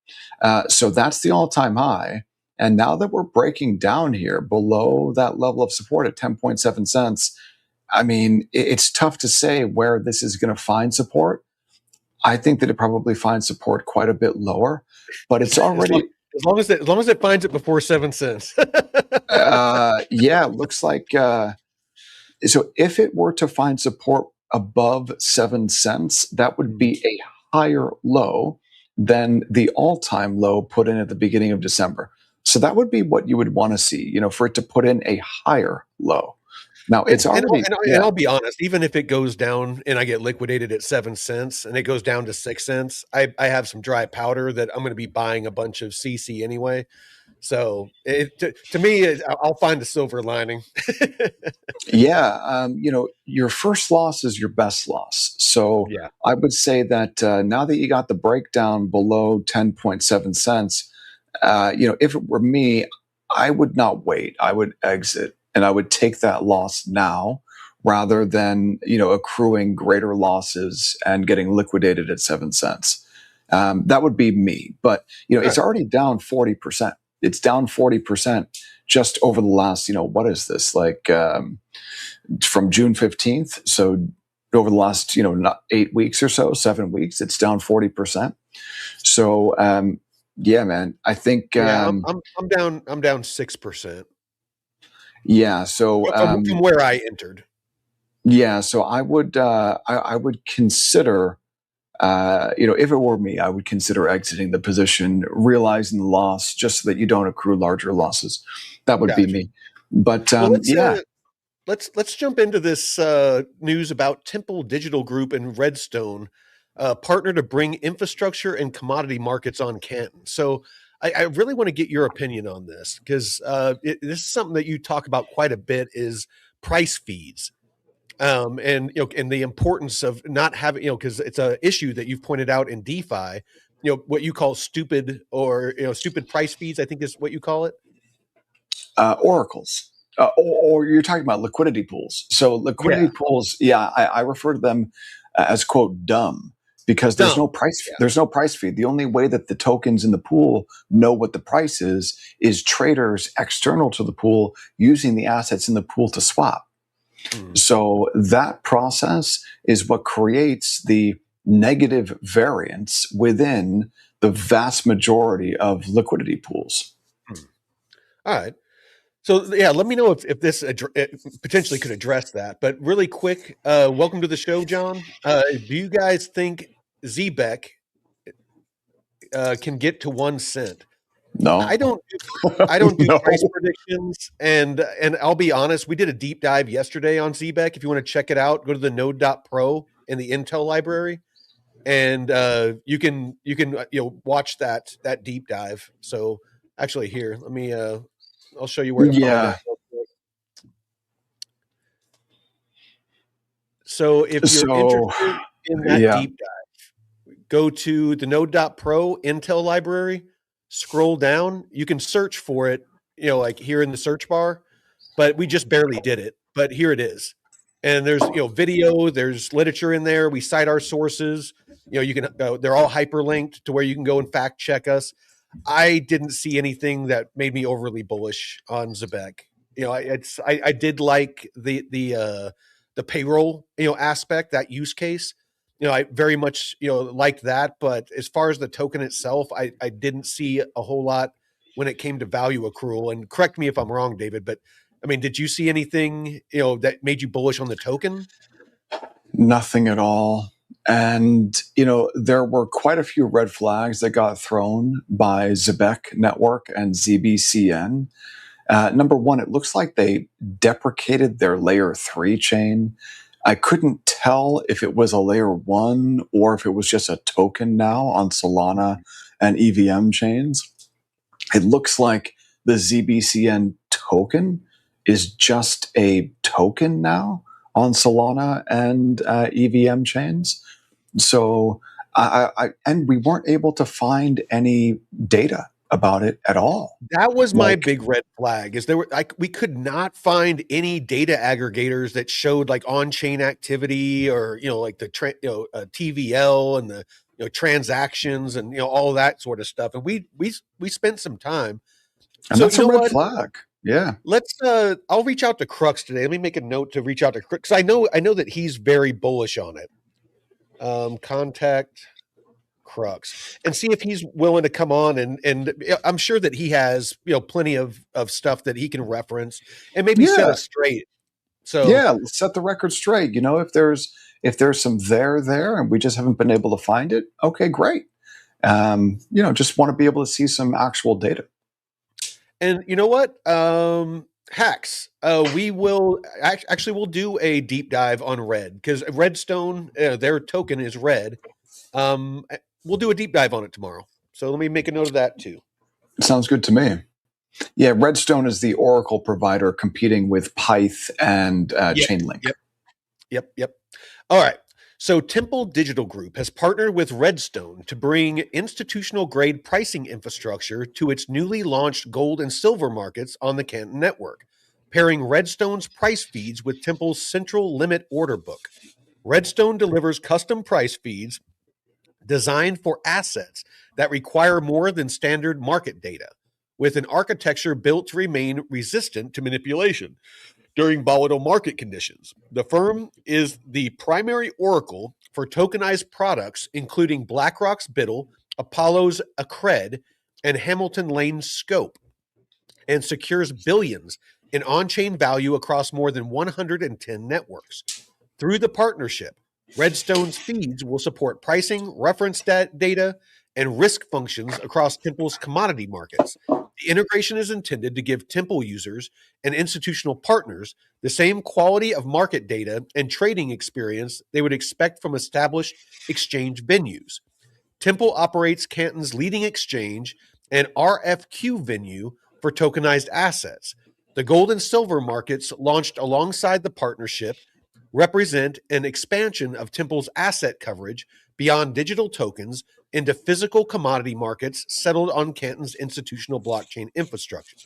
So that's the all-time high. And now that we're breaking down here below that level of support at 10.7 cents, I mean, it's tough to say where this is going to find support. I think that it probably finds support quite a bit lower, but it's already as long as it finds it before 7 cents. Yeah, it looks like so if it were to find support above 7 cents, that would be a higher low than the all-time low put in at the beginning of December. So that would be what you would want to see, for it to put in a higher low. Now it's already. And I'll be honest, even if it goes down and I get liquidated at 7 cents and it goes down to 6 cents, I have some dry powder that I'm going to be buying a bunch of CC anyway. So to me, I'll find a silver lining. Yeah, your first loss is your best loss. So Yeah. I would say that now that you got the breakdown below 10.7 cents, if it were me, I would not wait. I would exit and I would take that loss now rather than, accruing greater losses and getting liquidated at 7 cents. That would be me. But, it's already down 40%. It's down 40% just over the last, what is this? Like from June 15th. So over the last, not 8 weeks or so, 7 weeks, it's down 40%. So, yeah, man, I think I'm down 6%. Yeah, so From where I entered. yeah, so I would consider if it were me, I would consider exiting the position, realizing the loss, just so that you don't accrue larger losses. That would be me. But well, yeah. Let's jump into this news about Temple Digital Group and Redstone partner to bring infrastructure and commodity markets on Canton. So I really want to get your opinion on this because this is something that you talk about quite a bit is price feeds. And the importance of not having, because it's an issue that you've pointed out in DeFi, what you call stupid or stupid price feeds, I think is what you call it. Oracles. Or you're talking about liquidity pools. So liquidity pools, I refer to them as quote dumb because there's no price. There's no price feed. The only way that the tokens in the pool know what the price is traders external to the pool using the assets in the pool to swap. So that process is what creates the negative variance within the vast majority of liquidity pools. All right. So yeah, let me know if this potentially could address that. But really quick, welcome to the show, John. Do you guys think ZBEC can get to 1 cent? No, I don't do No. price predictions, and I'll be honest. We did a deep dive yesterday on ZBEC. If you want to check it out, go to the Node.pro in the Intel library, and you can watch that deep dive. So Actually, here, let me, I'll show you where to find it. So if you're interested in that deep dive, go to the node.pro Intel library, scroll down. You can search for it, like here in the search bar, but we just barely did it. But here it is. And there's, video, there's literature in there. We cite our sources. You can, they're all hyperlinked to where you can go and fact check us. I didn't see anything that made me overly bullish on Zebek. I did like the payroll aspect, that use case. I very much liked that, but as far as the token itself, I didn't see a whole lot when it came to value accrual. And correct me if I'm wrong, David, but I mean, did you see anything that made you bullish on the token? Nothing at all. And, there were quite a few red flags that got thrown by Zebek Network and ZBCN. Number one, it looks like they deprecated their layer 3 chain. I couldn't tell if it was a layer 1 or if it was just a token now on Solana and EVM chains. It looks like the ZBCN token is just a token now on Solana and EVM chains. So, and we weren't able to find any data about it at all. That was my big red flag. Is we could not find any data aggregators that showed like on-chain activity or like the TVL and the transactions and all that sort of stuff. And we spent some time. And so that's a red flag. Yeah. Let's I'll reach out to Crux today. Let me make a note to reach out to Crux. I know that he's very bullish on it. Contact Crux and see if he's willing to come on, and I'm sure that he has plenty of stuff that he can reference and maybe set us straight. So set the record straight. If there's some there and we just haven't been able to find it, okay, great. Just want to be able to see some actual data. And you know what? Hacks. We'll do a deep dive on Red, because Redstone, their token is Red. We'll do a deep dive on it tomorrow. So let me make a note of that too. Sounds good to me. Yeah, Redstone is the Oracle provider competing with Pyth and Chainlink. Yep. All right. So Temple Digital Group has partnered with Redstone to bring institutional-grade pricing infrastructure to its newly launched gold and silver markets on the Canton network, pairing Redstone's price feeds with Temple's central limit order book. Redstone delivers custom price feeds designed for assets that require more than standard market data, with an architecture built to remain resistant to manipulation during volatile market conditions. The firm is the primary oracle for tokenized products, including BlackRock's BUIDL, Apollo's Accred, and Hamilton Lane's Scope, and secures billions in on-chain value across more than 110 networks. Through the partnership, Redstone's feeds will support pricing, reference data, and risk functions across Temple's commodity markets. The integration is intended to give Temple users and institutional partners the same quality of market data and trading experience they would expect from established exchange venues. Temple operates Canton's leading exchange and RFQ venue for tokenized assets. The gold and silver markets launched alongside the partnership represent an expansion of Temple's asset coverage beyond digital tokens into physical commodity markets settled on Canton's institutional blockchain infrastructure.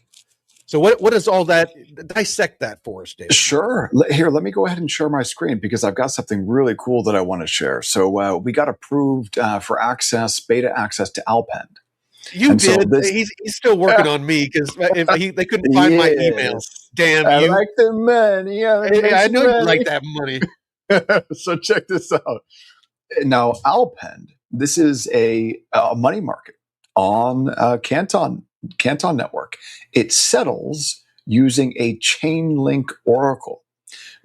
So what is all that? Dissect that for us, David. Sure. Here, let me go ahead and share my screen because I've got something really cool that I want to share. So we got approved for beta access to Alpend. You did. So he's still working on me because they couldn't find my email. Damn you! I like the money. I know you like that money. So check this out. Now, Alpend, this is a money market on Canton network. It settles using a Chainlink oracle.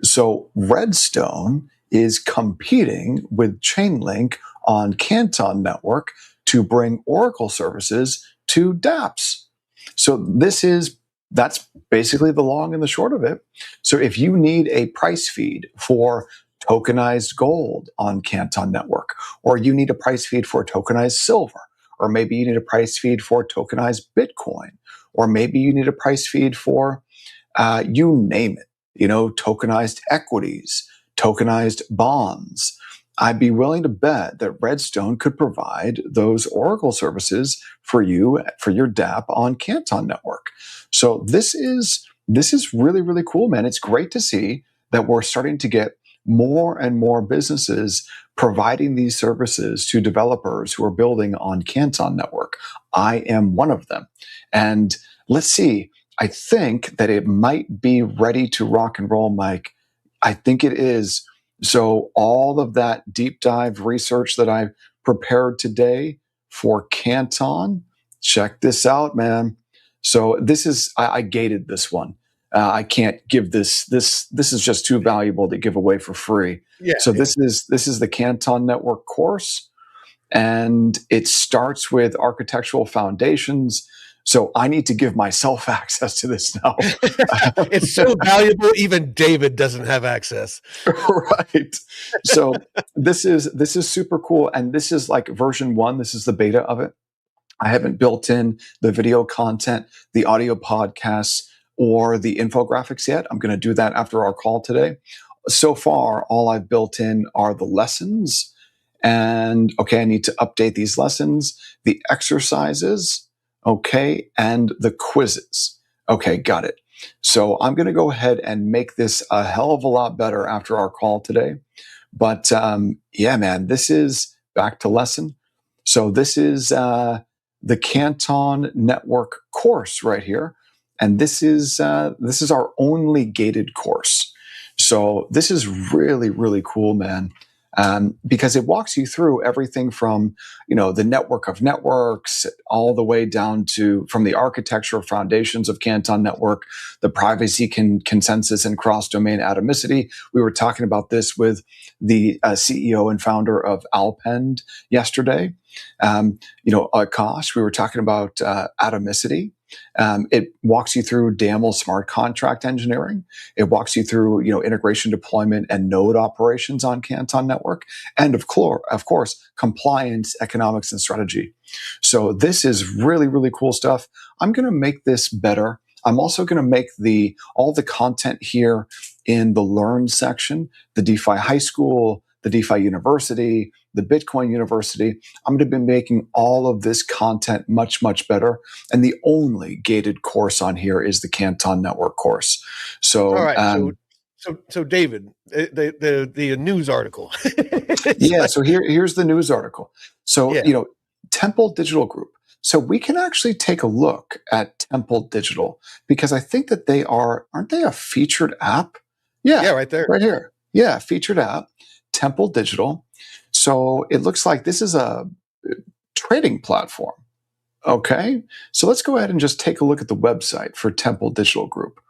So Redstone is competing with Chainlink on Canton network to bring oracle services to dApps. So that's basically the long and the short of it. So if you need a price feed for tokenized gold on Canton network, or you need a price feed for tokenized silver, or maybe you need a price feed for tokenized Bitcoin, or maybe you need a price feed for you name it, tokenized equities, tokenized bonds. I'd be willing to bet that Redstone could provide those Oracle services for you, for your dApp on Canton Network. So this is really, really cool, man. It's great to see that we're starting to get more and more businesses providing these services to developers who are building on Canton Network. I am one of them. And let's see, I think that it might be ready to rock and roll, Mike. I think it is. So all of that deep dive research that I've prepared today for Canton, check this out, man. So this is, I gated this one. I can't give this is just too valuable to give away for free. Yeah. So this is the Canton Network course, and it starts with architectural foundations. So I need to give myself access to this now. It's so valuable, even David doesn't have access. Right. So this is super cool, and this is like version 1. This is the beta of it. I haven't built in the video content, the audio podcasts, or the infographics yet. I'm going to do that after our call today. So far, all I've built in are the lessons. And okay, I need to update these lessons, the exercises, okay, and the quizzes. Okay, got it. So I'm going to go ahead and make this a hell of a lot better after our call today. But yeah, man, this is back to lesson. So this is the Canton Network course right here. And this is our only gated course. So this is really, really cool, man, because it walks you through everything from, the network of networks all the way down to from the architectural foundations of Canton Network, the privacy consensus and cross-domain atomicity. We were talking about this with the CEO and founder of Alpend yesterday. Akash, we were talking about atomicity. It walks you through DAML smart contract engineering. It walks you through, integration, deployment, and node operations on Canton Network, and of course, compliance, economics, and strategy. So this is really, really cool stuff. I'm going to make this better. I'm also going to make all the content here in the Learn section, the DeFi High School, the DeFi University, the Bitcoin University. I'm going to be making all of this content much, much better. And the only gated course on here is the Canton Network course. So, all right. So David, the news article. Yeah. So here's the news article. So, Yeah. Temple Digital Group. So we can actually take a look at Temple Digital because I think that aren't they a featured app? Yeah. Yeah, right there. Right here. Yeah. Featured app, Temple Digital. So it looks like this is a trading platform. Okay. So let's go ahead and just take a look at the website for Temple Digital Group.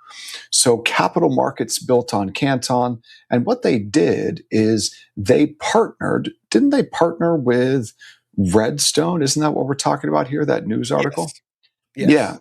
So capital markets built on Canton. And what they did is didn't they partner with Redstone? Isn't that what we're talking about here, that news article? Yes. Yeah.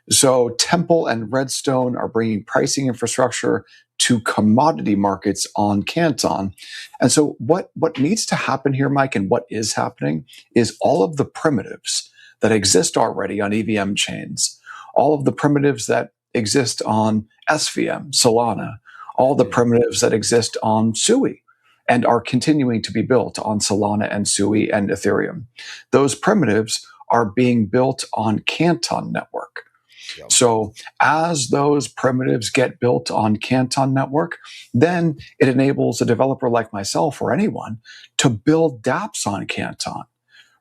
So Temple and Redstone are bringing pricing infrastructure to commodity markets on Canton. And so what needs to happen here, Mike, and what is happening is all of the primitives that exist already on EVM chains, all of the primitives that exist on SVM, Solana, all the primitives that exist on Sui and are continuing to be built on Solana and Sui and Ethereum. Those primitives are being built on Canton Network. Yep. So as those primitives get built on Canton Network, then it enables a developer like myself or anyone to build dApps on Canton,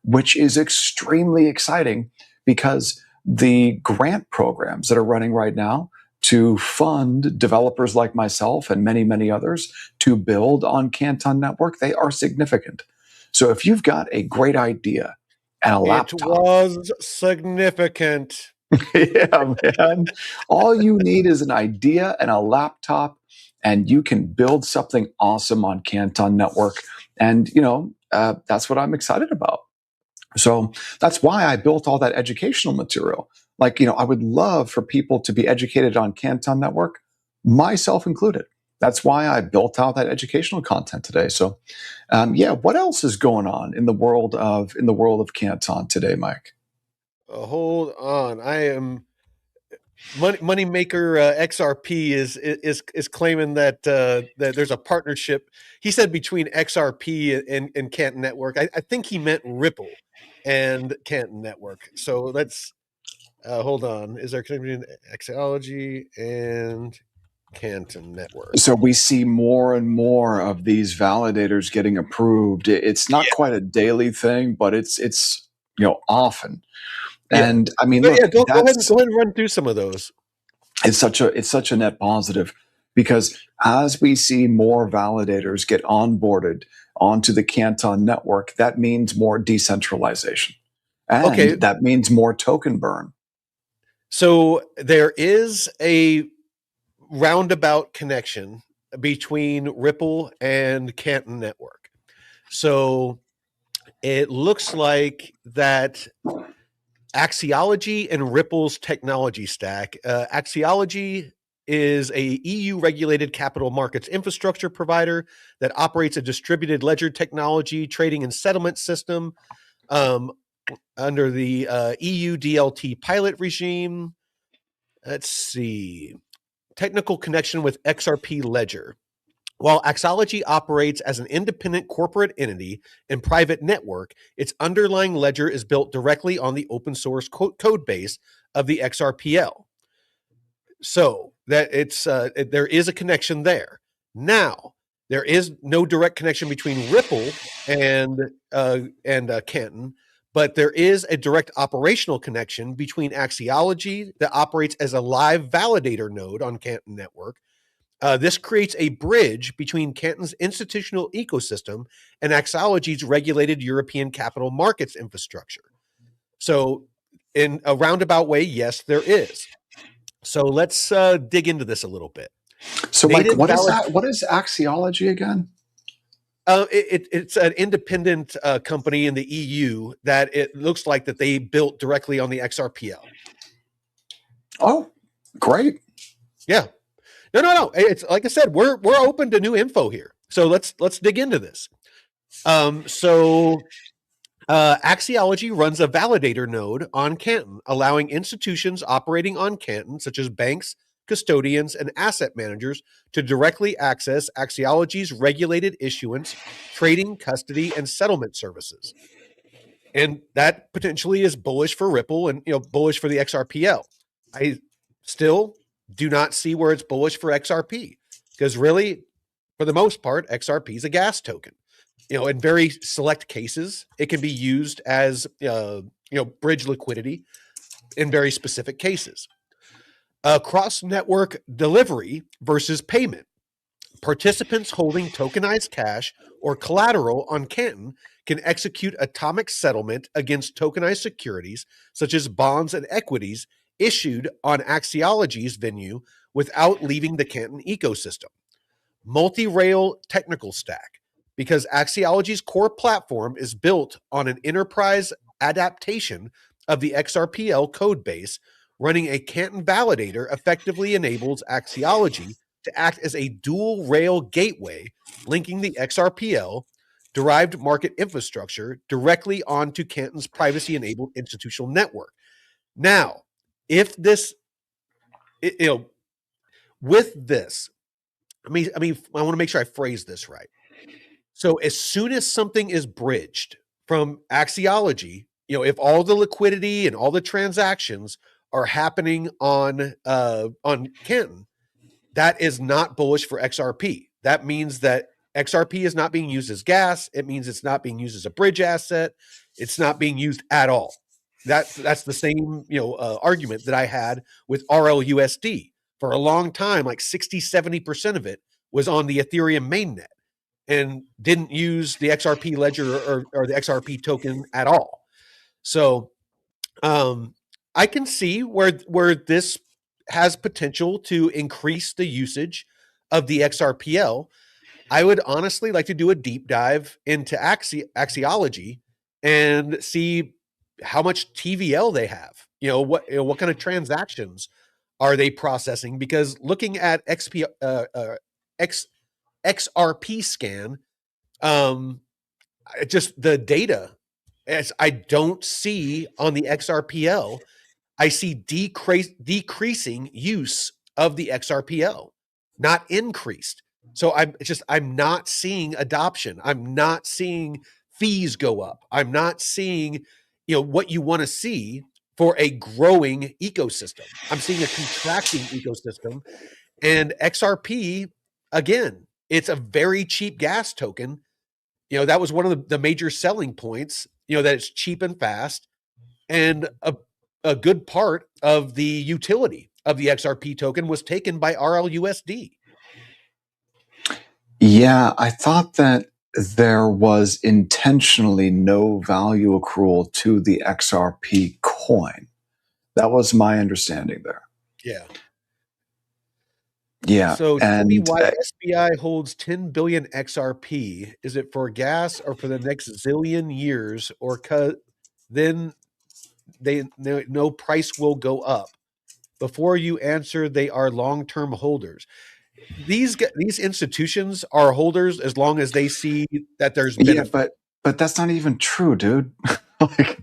which is extremely exciting because the grant programs that are running right now to fund developers like myself and many, many others to build on Canton Network, they are significant. So if you've got a great idea and a laptop. It was significant. Yeah, man. All you need is an idea and a laptop, and you can build something awesome on Canton Network. And, that's what I'm excited about. So that's why I built all that educational material. Like, I would love for people to be educated on Canton Network, myself included. That's why I built out that educational content today. So, yeah, what else is going on in the world of Canton today, Mike? Hold on, I am Moneymaker XRP is claiming that that there's a partnership. He said between XRP and Canton Network. I think he meant Ripple and Canton Network. So let's hold on. Is there connection between Axiology and Canton Network? So we see more and more of these validators getting approved. It's not Yeah, quite a daily thing, but it's often. yeah. And I mean, But look, yeah, that's go ahead and run through some of those. it's such a net positive because as we see more validators get onboarded onto the Canton network, that means more decentralization, and Okay, that means more token burn. so there is a roundabout connection between Ripple and Canton Network. So it looks like that Axiology and Ripple's technology stack. Axiology is a EU regulated capital markets infrastructure provider that operates a distributed ledger technology trading and settlement system um, under the EU DLT pilot regime. Let's see. Technical connection with XRP Ledger. While Axology operates as an independent corporate entity and private network, its underlying ledger is built directly on the open source code base of the XRPL. So that there is a connection there. Now, there is no direct connection between Ripple and Canton, but there is a direct operational connection between Axiology that operates as a live validator node on Canton Network. This creates a bridge between Canton's institutional ecosystem and Axiology's regulated European capital markets infrastructure. So, in a roundabout way, yes, there is. So let's dig into this a little bit. So, Mike, Native what is valid. that? What is axiology again? It's an independent company in the EU that it looks like that they built directly on the XRPL. Oh, great. Yeah, no. It's like I said, we're open to new info here. So let's dig into this. Axiology runs a validator node on Canton, allowing institutions operating on Canton, such as banks, custodians, and asset managers, to directly access Axiology's regulated issuance, trading, custody, and settlement services. And that potentially is bullish for Ripple and bullish for the XRPL. I still do not see where it's bullish for XRP because really, for the most part, XRP is a gas token. In very select cases, it can be used as bridge liquidity in very specific cases. Cross network delivery versus payment. Participants holding tokenized cash or collateral on Canton can execute atomic settlement against tokenized securities, such as bonds and equities, issued on Axiology's venue without leaving the Canton ecosystem. Multi-rail technical stack, because Axiology's core platform is built on an enterprise adaptation of the XRPL code base. Running a Canton validator effectively enables Axiology to act as a dual rail gateway, linking the XRPL derived market infrastructure directly onto Canton's privacy enabled institutional network. Now, if this, with this, I want to make sure I phrase this right. So as soon as something is bridged from Axiology, if all the liquidity and all the transactions are happening on Canton, that is not bullish for XRP. That means that XRP is not being used as gas. It means it's not being used as a bridge asset. It's not being used at all. That's the same argument that I had with RLUSD for a long time. Like 60-70% of it was on the Ethereum mainnet and didn't use the XRP ledger or the XRP token at all. So I can see where this has potential to increase the usage of the XRPL. I would honestly like to do a deep dive into Axiology and see how much TVL they have. What kind of transactions are they processing? Because looking at XRP scan, just the data, as I don't see on the XRPL, I see decreasing use of the XRPL, not increased. So I'm not seeing adoption. I'm not seeing fees go up. I'm not seeing, what you want to see for a growing ecosystem. I'm seeing a contracting ecosystem. And XRP, again, it's a very cheap gas token. That was one of the major selling points, that it's cheap and fast. And a good part of the utility of the XRP token was taken by RLUSD. Yeah, I thought that there was intentionally no value accrual to the XRP coin. That was my understanding there. Yeah. Yeah. So tell me And why SBI holds 10 billion XRP. Is it for gas or for the next zillion years? Or then no price will go up? Before you answer, they are long-term holders. These institutions are holders as long as they see that there's benefit. Yeah, but that's not even true, dude. Like,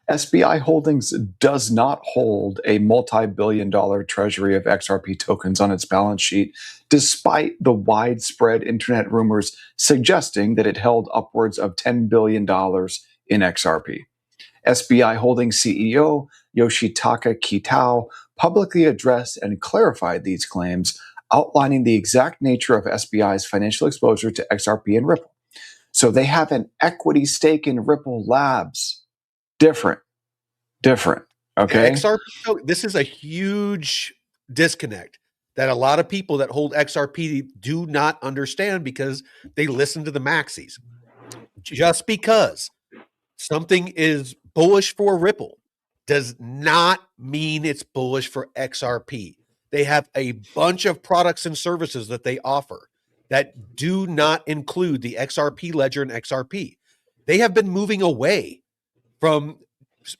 SBI Holdings does not hold a multi-billion-dollar treasury of XRP tokens on its balance sheet, despite the widespread internet rumors suggesting that it held upwards of $10 billion in XRP. SBI Holdings CEO Yoshitaka Kitao publicly addressed and clarified these claims, outlining the exact nature of SBI's financial exposure to XRP and Ripple. So they have an equity stake in Ripple Labs. Different. Okay. XRP, this is a huge disconnect that a lot of people that hold XRP do not understand because they listen to the maxis. Just because something is bullish for Ripple does not mean it's bullish for XRP. They have a bunch of products and services that they offer that do not include the XRP ledger and XRP. They have been moving away from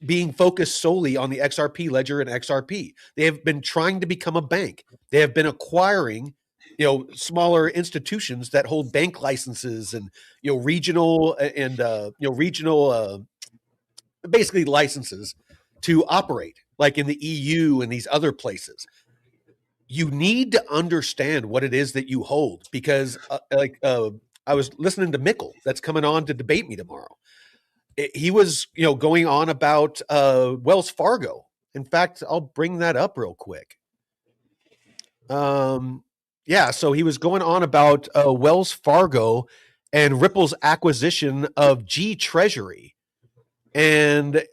being focused solely on the XRP ledger and XRP. They have been trying to become a bank. They have been acquiring, smaller institutions that hold bank licenses and, regional basically licenses to operate, like in the EU and these other places. You need to understand what it is that you hold because, I was listening to Mickle that's coming on to debate me tomorrow. He was, going on about Wells Fargo. In fact, I'll bring that up real quick. So he was going on about Wells Fargo and Ripple's acquisition of G Treasury. And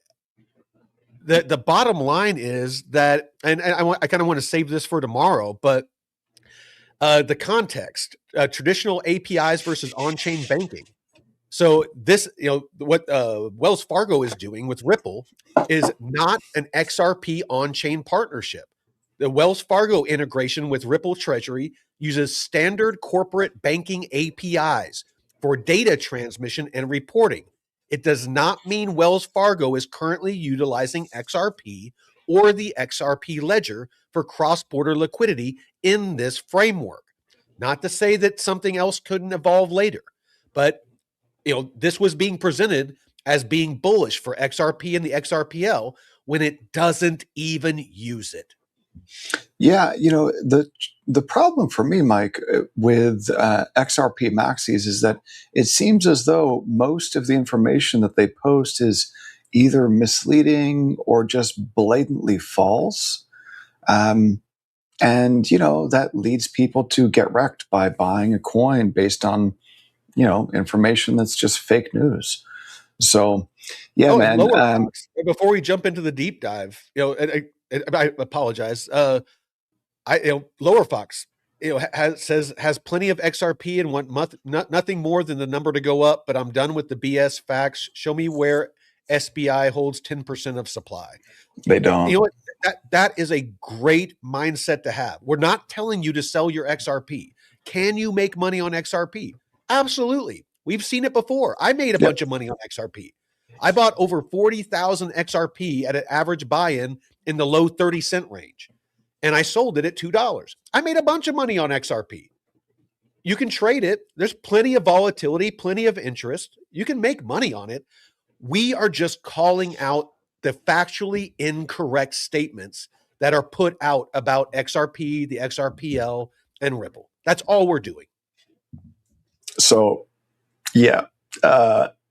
the bottom line is that, and I kind of want to save this for tomorrow, but the context, traditional APIs versus on-chain banking. So this, what Wells Fargo is doing with Ripple is not an XRP on-chain partnership. The Wells Fargo integration with Ripple Treasury uses standard corporate banking APIs for data transmission and reporting. It does not mean Wells Fargo is currently utilizing XRP or the XRP ledger for cross-border liquidity in this framework. Not to say that something else couldn't evolve later, but this was being presented as being bullish for XRP and the XRPL when it doesn't even use it. Yeah, the problem for me, Mike, with XRP maxis is that it seems as though most of the information that they post is either misleading or just blatantly false. And, that leads people to get wrecked by buying a coin based on, information that's just fake news. So, yeah, man. Before we jump into the deep dive, I apologize. Lower Fox, has plenty of XRP and want nothing more than the number to go up, but I'm done with the BS facts. Show me where SBI holds 10% of supply. They don't. You know what? That is a great mindset to have. We're not telling you to sell your XRP. Can you make money on XRP? Absolutely. We've seen it before. I made a bunch of money on XRP. I bought over 40,000 XRP at an average buy-in in the low 30-cent range, and I sold it at $2. I made a bunch of money on XRP. You can trade it. There's plenty of volatility, plenty of interest. You can make money on it. We are just calling out the factually incorrect statements that are put out about XRP, the XRPL, and Ripple. That's all we're doing. So, yeah,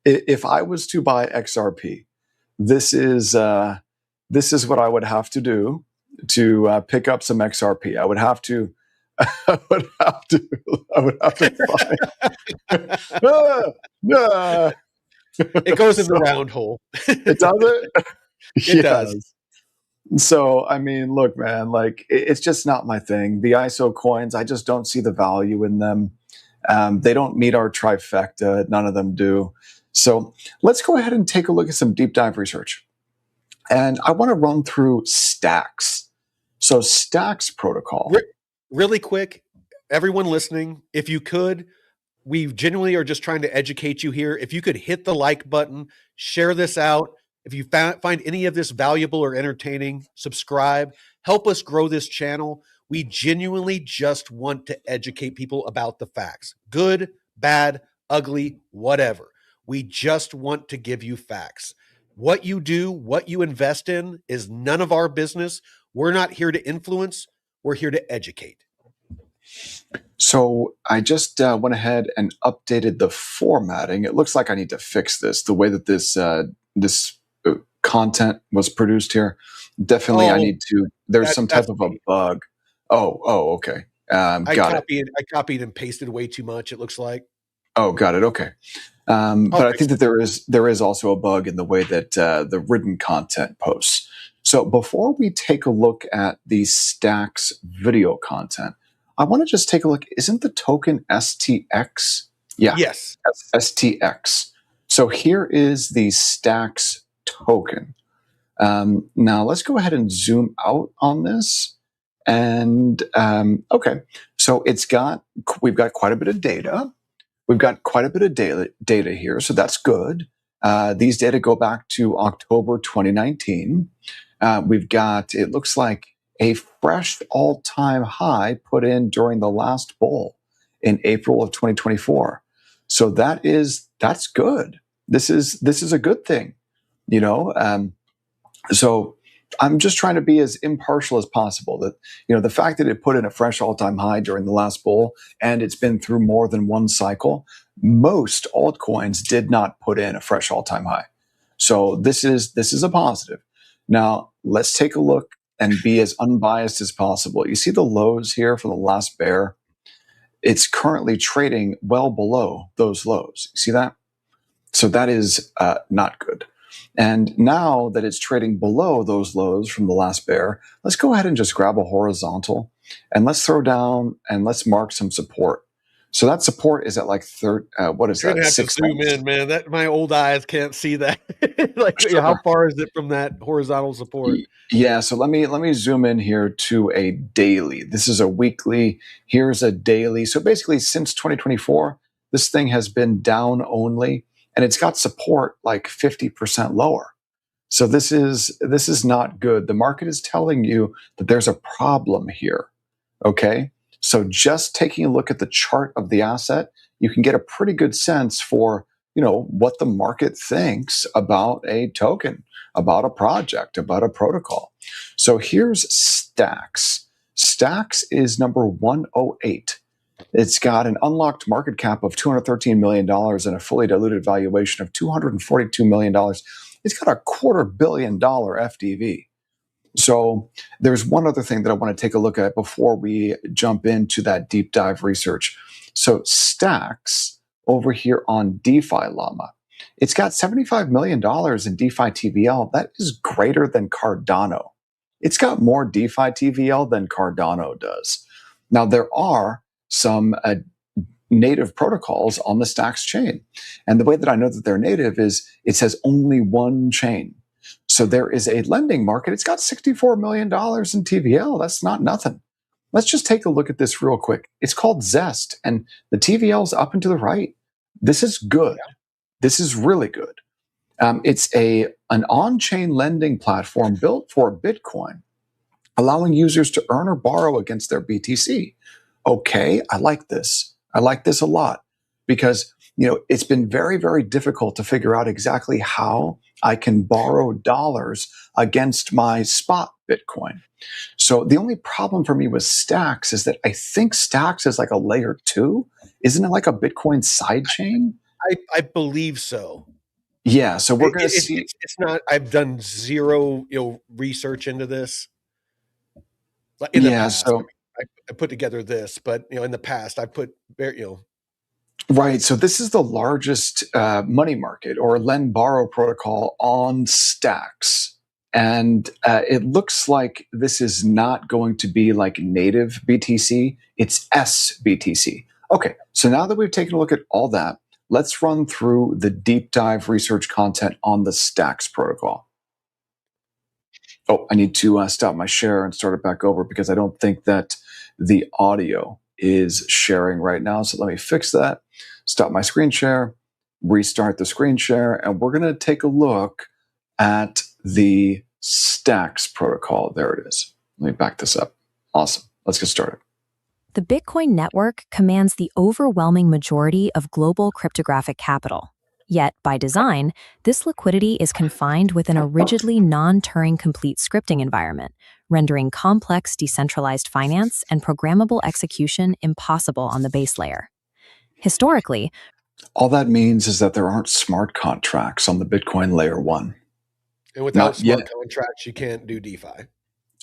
if I was to buy XRP, this is what I would have to do to pick up some XRP. I would have to find. It goes in the round hole. It does it? It does. So, I mean, look, man, like it's just not my thing. The ISO coins, I just don't see the value in them. They don't meet our trifecta. None of them do. So let's go ahead and take a look at some deep dive research. And I want to run through Stacks. So Stacks protocol. Really quick, everyone listening, if you could, we genuinely are just trying to educate you here. If you could hit the like button, share this out. If you find any of this valuable or entertaining, subscribe. Help us grow this channel. We genuinely just want to educate people about the facts. Good, bad, ugly, whatever. We just want to give you facts. What you do, what you invest in is none of our business. We're not here to influence. We're here to educate. So I just went ahead and updated the formatting. It looks like I need to fix this. The way that this content was produced here, definitely I need to. There's some type of a bug. Oh, okay. I copied and pasted way too much. It looks like. Oh, got it. Okay. But I think that there is also a bug in the way that the written content posts. So before we take a look at the Stacks video content, I want to just take a look. Isn't the token STX? Yeah. Yes. STX. So here is the Stacks token. Now let's go ahead and zoom out on this. And okay, so we've got quite a bit of data. We've got quite a bit of data here, so that's good. These data go back to October 2019. We've got, it looks like, a fresh all-time high put in during the last bull in April of 2024. So that's good. This is a good thing, you know. So I'm just trying to be as impartial as possible. That, you know, the fact that it put in a fresh all-time high during the last bull and it's been through more than one cycle, most altcoins did not put in a fresh all-time high. So this is a positive. Now let's take a look and be as unbiased as possible. You see the lows here for the last bear. It's currently trading well below those lows. You see that? So that is not good. And now that it's trading below those lows from the last bear, let's go ahead and just grab a horizontal and let's throw down and let's mark some support. So that support is at like what is that? You're gonna have to zoom in, man. That my old eyes can't see that. Like, sure. How far is it from that horizontal support? Yeah, so let me zoom in here to a daily. This is a weekly. Here's a daily. So basically, since 2024, this thing has been down only, and it's got support like 50% lower. So this is not good. The market is telling you that there's a problem here. Okay. So just taking a look at the chart of the asset, you can get a pretty good sense for, you know, what the market thinks about a token, about a project, about a protocol. So here's Stacks. Stacks is number 108. It's got an unlocked market cap of $213 million and a fully diluted valuation of $242 million. It's got a $250 million FDV. So there's one other thing that I want to take a look at before we jump into that deep dive research. So Stacks over here on DeFi Llama, it's got $75 million in DeFi TVL. That is greater than Cardano. It's got more DeFi TVL than Cardano does. Now there are some native protocols on the Stacks chain. And the way that I know that they're native is it says only one chain. So there is a lending market. It's got $64 million in TVL. That's not nothing. Let's just take a look at this real quick. It's called Zest, and the TVL is up and to the right. This is good. This is really good. It's an on-chain lending platform built for Bitcoin, allowing users to earn or borrow against their BTC. Okay, I like this. I like this a lot because, it's been very, very difficult to figure out exactly how I can borrow dollars against my spot Bitcoin. So the only problem for me with Stacks is that I think Stacks is like a layer 2. Isn't it like a Bitcoin sidechain? I believe so. Yeah, so we're going to see. It's not. I've done zero research into this. In the past, So I put together this, but in the past, I put right. So this is the largest money market or lend borrow protocol on Stacks. And it looks like this is not going to be like native BTC, it's SBTC. Okay, so now that we've taken a look at all that, let's run through the deep dive research content on the Stacks protocol. Oh, I need to stop my share and start it back over because I don't think that the audio is sharing right now. So let me fix that, stop my screen share, restart the screen share, and we're going to take a look at the Stacks protocol. There it is. Let me back this up. Awesome. Let's get started. The Bitcoin network commands the overwhelming majority of global cryptographic capital. Yet, by design, this liquidity is confined within a rigidly non-Turing complete scripting environment, rendering complex decentralized finance and programmable execution impossible on the base layer. Historically, all that means is that there aren't smart contracts on the Bitcoin layer 1. And without smart contracts, you can't do DeFi.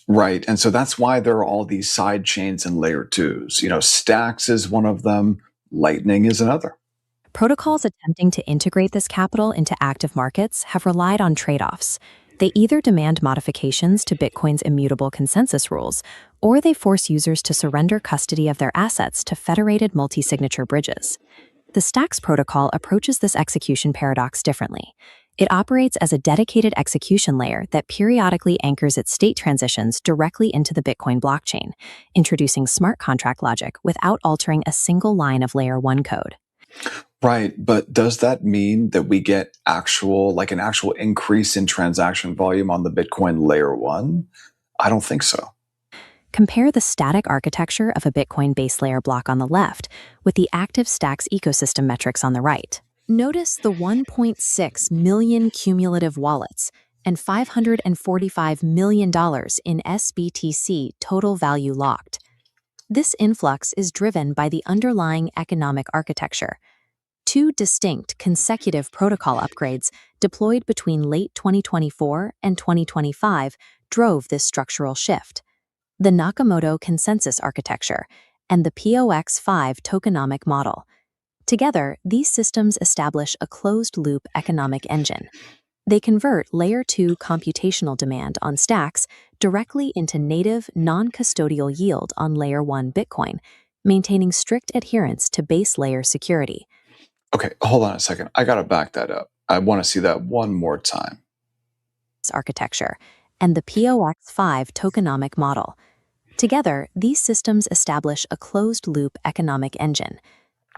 Right. And so that's why there are all these side chains and layer 2s. Stacks is one of them. Lightning is another. Protocols attempting to integrate this capital into active markets have relied on trade-offs. They either demand modifications to Bitcoin's immutable consensus rules, or they force users to surrender custody of their assets to federated multi-signature bridges. The Stacks protocol approaches this execution paradox differently. It operates as a dedicated execution layer that periodically anchors its state transitions directly into the Bitcoin blockchain, introducing smart contract logic without altering a single line of layer 1 code. Right, but does that mean that we get an actual increase in transaction volume on the Bitcoin layer 1? I don't think so. Compare the static architecture of a Bitcoin base layer block on the left with the active Stacks ecosystem metrics on the right. Notice the 1.6 million cumulative wallets and $545 million in SBTC total value locked. This influx is driven by the underlying economic architecture. Two distinct consecutive protocol upgrades deployed between late 2024 and 2025 drove this structural shift. The Nakamoto consensus architecture and the POX5 tokenomic model. Together, these systems establish a closed-loop economic engine. They convert Layer 2 computational demand on Stacks directly into native, non-custodial yield on Layer 1 Bitcoin, maintaining strict adherence to base layer security. Okay, hold on a second. I gotta back that up. I want to see that one more time. Architecture and the POX5 tokenomic model. Together, these systems establish a closed-loop economic engine.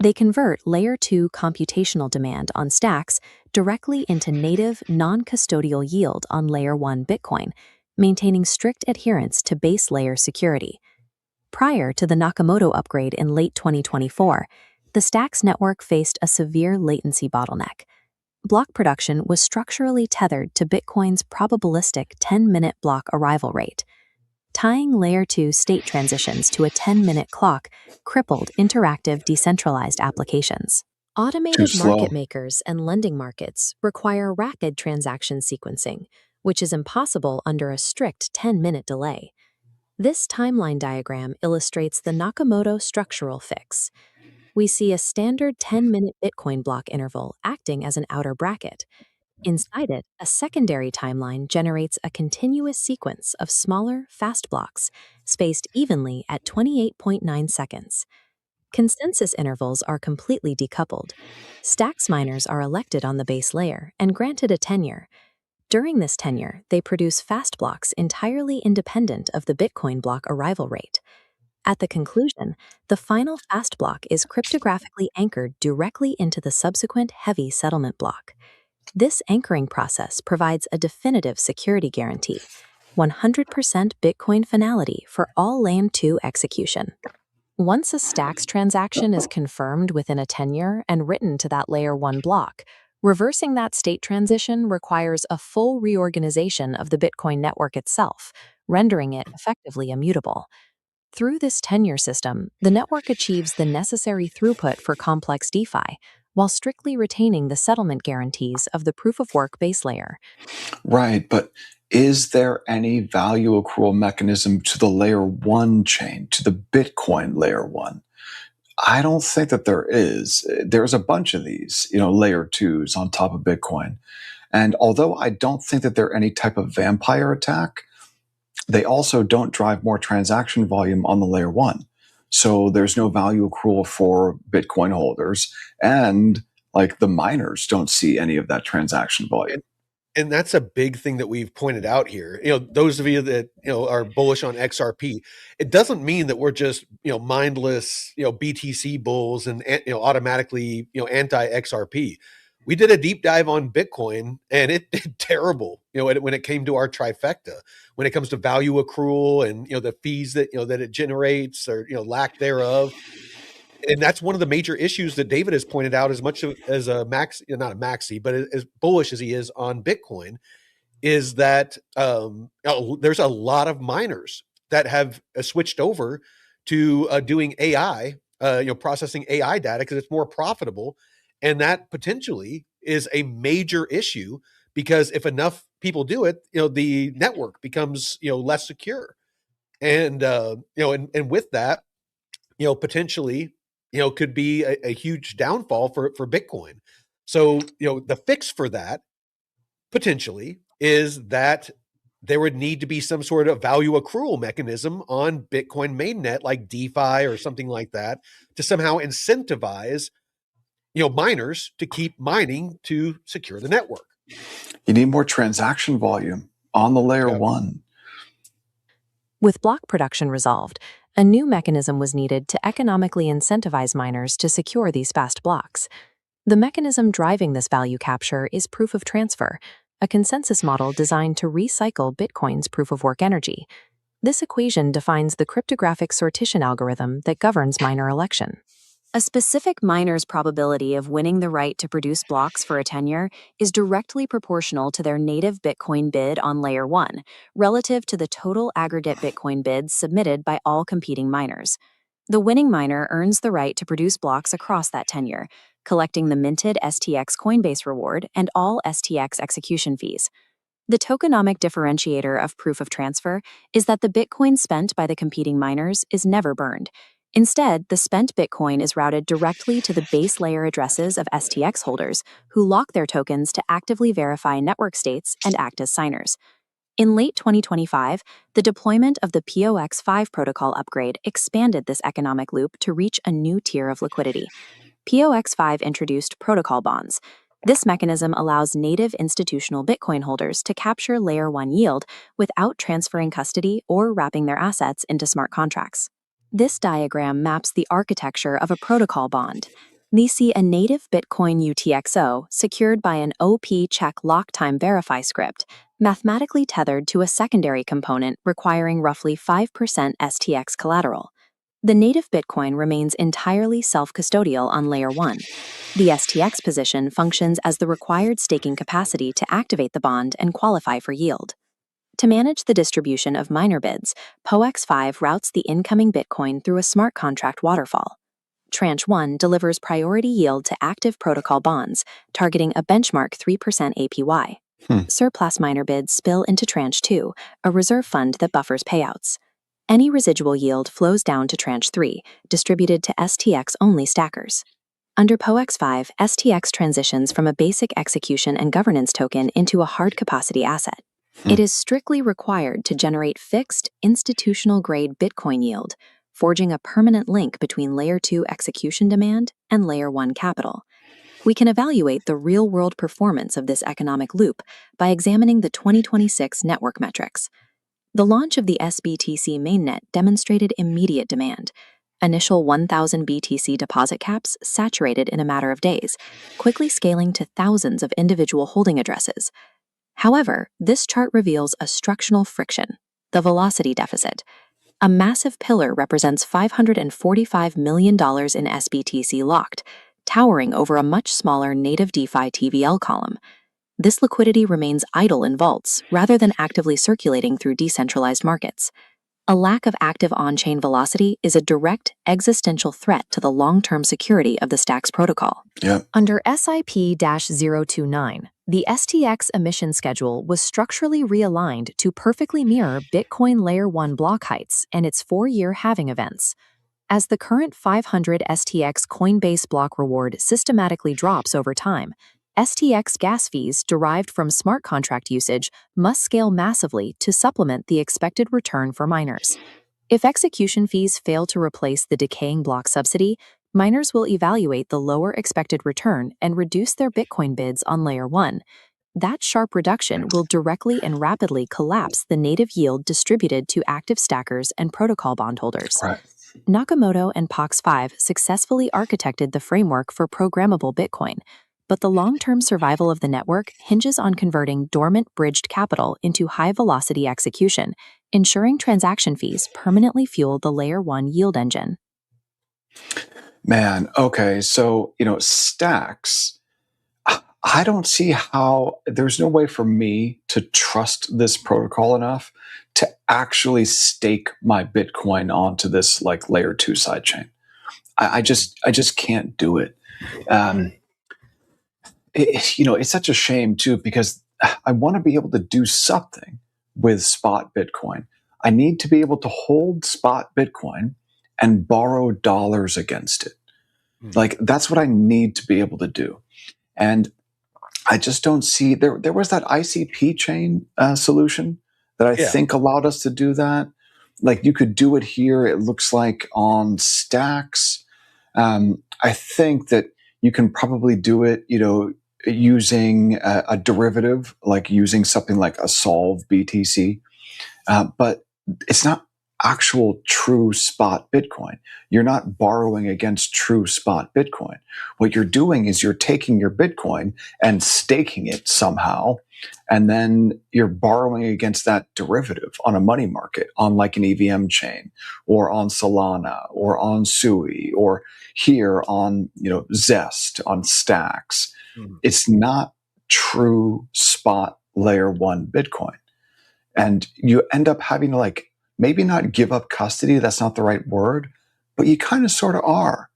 They convert Layer 2 computational demand on Stacks directly into native, non-custodial yield on Layer 1 Bitcoin, maintaining strict adherence to base layer security. Prior to the Nakamoto upgrade in late 2024, the Stacks network faced a severe latency bottleneck. Block production was structurally tethered to Bitcoin's probabilistic 10-minute block arrival rate. Tying Layer 2 state transitions to a 10-minute clock crippled interactive decentralized applications. Automated market makers and lending markets require rapid transaction sequencing, which is impossible under a strict 10-minute delay. This timeline diagram illustrates the Nakamoto structural fix. We see a standard 10-minute Bitcoin block interval acting as an outer bracket. Inside it, a secondary timeline generates a continuous sequence of smaller, fast blocks, spaced evenly at 28.9 seconds. Consensus intervals are completely decoupled. Stacks miners are elected on the base layer and granted a tenure. During this tenure, they produce fast blocks entirely independent of the Bitcoin block arrival rate. At the conclusion, the final fast block is cryptographically anchored directly into the subsequent heavy settlement block. This anchoring process provides a definitive security guarantee, 100% Bitcoin finality for all Layer 2 execution. Once a Stacks transaction is confirmed within a tenure and written to that Layer 1 block, reversing that state transition requires a full reorganization of the Bitcoin network itself, rendering it effectively immutable. Through this tenure system, the network achieves the necessary throughput for complex DeFi, while strictly retaining the settlement guarantees of the proof-of-work base layer. Right, but is there any value accrual mechanism to the layer 1 chain, to the Bitcoin layer 1? I don't think that there is. There's a bunch of these, layer 2s on top of Bitcoin. And although I don't think that they're any type of vampire attack, they also don't drive more transaction volume on the layer 1. So there's no value accrual for Bitcoin holders, and like the miners don't see any of that transaction volume. And that's a big thing that we've pointed out here. Those of you that are bullish on XRP, it doesn't mean that we're just mindless BTC bulls and automatically anti XRP. We did a deep dive on Bitcoin, and it did terrible. When it came to our trifecta, when it comes to value accrual and the fees that that it generates or lack thereof. And that's one of the major issues that David has pointed out, as much as a max, not a maxi, but as bullish as he is on Bitcoin, is that there's a lot of miners that have switched over to doing AI, processing AI data because it's more profitable. And that potentially is a major issue because if enough people do it, the network becomes, less secure. And, and with that, potentially, could be a huge downfall for Bitcoin. So, the fix for that potentially is that there would need to be some sort of value accrual mechanism on Bitcoin mainnet, like DeFi or something like that, to somehow incentivize, miners to keep mining to secure the network. You need more transaction volume on the layer 1. With block production resolved, a new mechanism was needed to economically incentivize miners to secure these fast blocks. The mechanism driving this value capture is proof of transfer, a consensus model designed to recycle Bitcoin's proof-of-work energy. This equation defines the cryptographic sortition algorithm that governs miner election. A specific miner's probability of winning the right to produce blocks for a tenure is directly proportional to their native Bitcoin bid on Layer 1, relative to the total aggregate Bitcoin bids submitted by all competing miners. The winning miner earns the right to produce blocks across that tenure, collecting the minted STX Coinbase reward and all STX execution fees. The tokenomic differentiator of proof of transfer is that the Bitcoin spent by the competing miners is never burned. Instead, the spent Bitcoin is routed directly to the base layer addresses of STX holders, who lock their tokens to actively verify network states and act as signers. In late 2025, the deployment of the POX5 protocol upgrade expanded this economic loop to reach a new tier of liquidity. POX5 introduced protocol bonds. This mechanism allows native institutional Bitcoin holders to capture Layer 1 yield without transferring custody or wrapping their assets into smart contracts. This diagram maps the architecture of a protocol bond. We see a native Bitcoin UTXO secured by an OP check lock time verify script, mathematically tethered to a secondary component requiring roughly 5% STX collateral. The native Bitcoin remains entirely self-custodial on Layer 1. The STX position functions as the required staking capacity to activate the bond and qualify for yield. To manage the distribution of miner bids, POX5 routes the incoming Bitcoin through a smart contract waterfall. Tranche 1 delivers priority yield to active protocol bonds, targeting a benchmark 3% APY. Surplus miner bids spill into Tranche 2, a reserve fund that buffers payouts. Any residual yield flows down to Tranche 3, distributed to STX-only stackers. Under POX5, STX transitions from a basic execution and governance token into a hard capacity asset. It is strictly required to generate fixed, institutional-grade Bitcoin yield, forging a permanent link between Layer 2 execution demand and Layer 1 capital. We can evaluate the real-world performance of this economic loop by examining the 2026 network metrics. The launch of the SBTC mainnet demonstrated immediate demand. Initial 1,000 BTC deposit caps saturated in a matter of days, quickly scaling to thousands of individual holding addresses. However, this chart reveals a structural friction, the velocity deficit. A massive pillar represents $545 million in SBTC locked, towering over a much smaller native DeFi TVL column. This liquidity remains idle in vaults rather than actively circulating through decentralized markets. A lack of active on-chain velocity is a direct existential threat to the long-term security of the Stacks protocol. Yeah. Under SIP-029, the STX emission schedule was structurally realigned to perfectly mirror Bitcoin Layer 1 block heights and its 4-year halving events. As the current 500 STX Coinbase block reward systematically drops over time, STX gas fees derived from smart contract usage must scale massively to supplement the expected return for miners. If execution fees fail to replace the decaying block subsidy, miners will evaluate the lower expected return and reduce their Bitcoin bids on Layer 1. That sharp reduction will directly and rapidly collapse the native yield distributed to active stackers and protocol bondholders. Right. Nakamoto and POX5 successfully architected the framework for programmable Bitcoin, but the long-term survival of the network hinges on converting dormant bridged capital into high-velocity execution, ensuring transaction fees permanently fuel the Layer 1 yield engine. Man, okay, so, Stacks, I don't see how, there's no way for me to trust this protocol enough to actually stake my Bitcoin onto this like Layer 2 sidechain. I just can't do it. It's such a shame too, because I want to be able to do something with spot Bitcoin. I need to be able to hold spot Bitcoin and borrow dollars against it. Like, that's what I need to be able to do. And I just don't see, there was that ICP chain solution that I think allowed us to do that. Like, you could do it here, it looks like on Stacks. I think that you can probably do it, using a derivative, like using something like a solve BTC. But it's not actual true spot Bitcoin. You're not borrowing against true spot Bitcoin. What you're doing is you're taking your Bitcoin and staking it somehow, and then you're borrowing against that derivative on a money market, on like an EVM chain, or on Solana, or on Sui, or here on Zest, on Stacks. It's not true spot Layer 1 Bitcoin. And you end up having to maybe not give up custody, that's not the right word, but you kind of sort of are.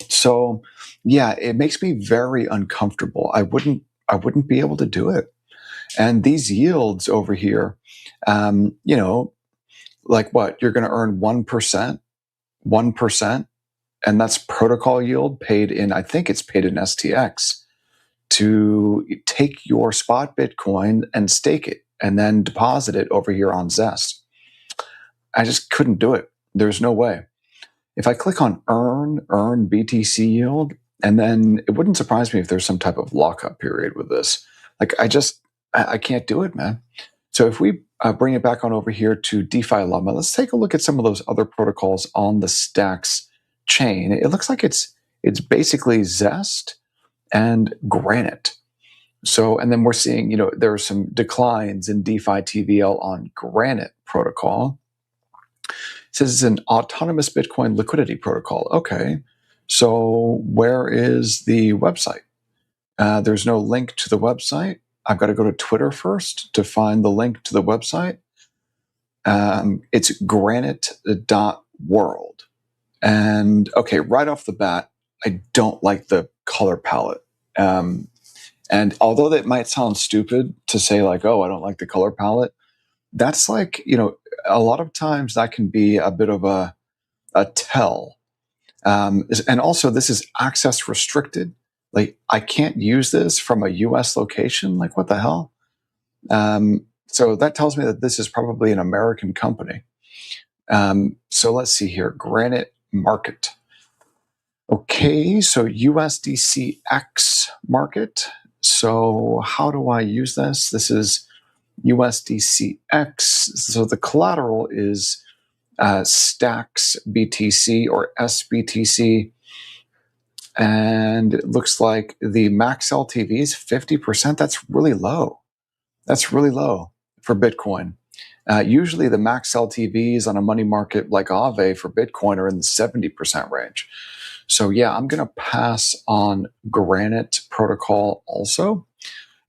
So yeah, it makes me very uncomfortable. I wouldn't be able to do it. And these yields over here, like what? You're going to earn 1%, and that's protocol yield paid in, I think it's paid in STX, to take your spot Bitcoin and stake it and then deposit it over here on Zest. I just couldn't do it. There's no way. If I click on earn BTC yield, and then it wouldn't surprise me if there's some type of lockup period with this. Like, I can't do it, man. So if we bring it back on over here to DeFi Llama, let's take a look at some of those other protocols on the Stacks chain. It looks like it's basically Zest and Granite. So, and then we're seeing, there are some declines in DeFi TVL on Granite protocol. It says it's an autonomous Bitcoin liquidity protocol. Okay, so where is the website? There's no link to the website. I've got to go to Twitter first to find the link to the website. It's granite.world. And okay, right off the bat, I don't like the color palette. And although that might sound stupid to say like, oh, I don't like the color palette, that's like, a lot of times that can be a bit of a tell. And also this is access restricted. Like, I can't use this from a US location. Like, what the hell? So that tells me that this is probably an American company. So let's see here, Granite Market. Okay, so USDCX market. So how do I use this? This is USDCX. So the collateral is Stacks BTC or SBTC. And it looks like the max LTV is 50%. That's really low. That's really low for Bitcoin. Usually the max LTVs on a money market like Aave for Bitcoin are in the 70% range. So yeah, I'm going to pass on Granite Protocol also.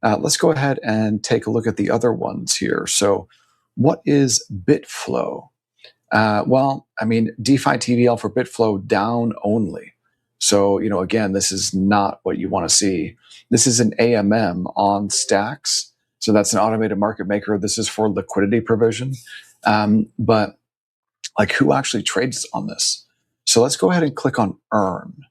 Let's go ahead and take a look at the other ones here. So what is Bitflow? Well, I mean, DeFi TVL for Bitflow down only. So, again, this is not what you want to see. This is an AMM on Stacks. So that's an automated market maker. This is for liquidity provision. But like, who actually trades on this? So let's go ahead and click on Earn.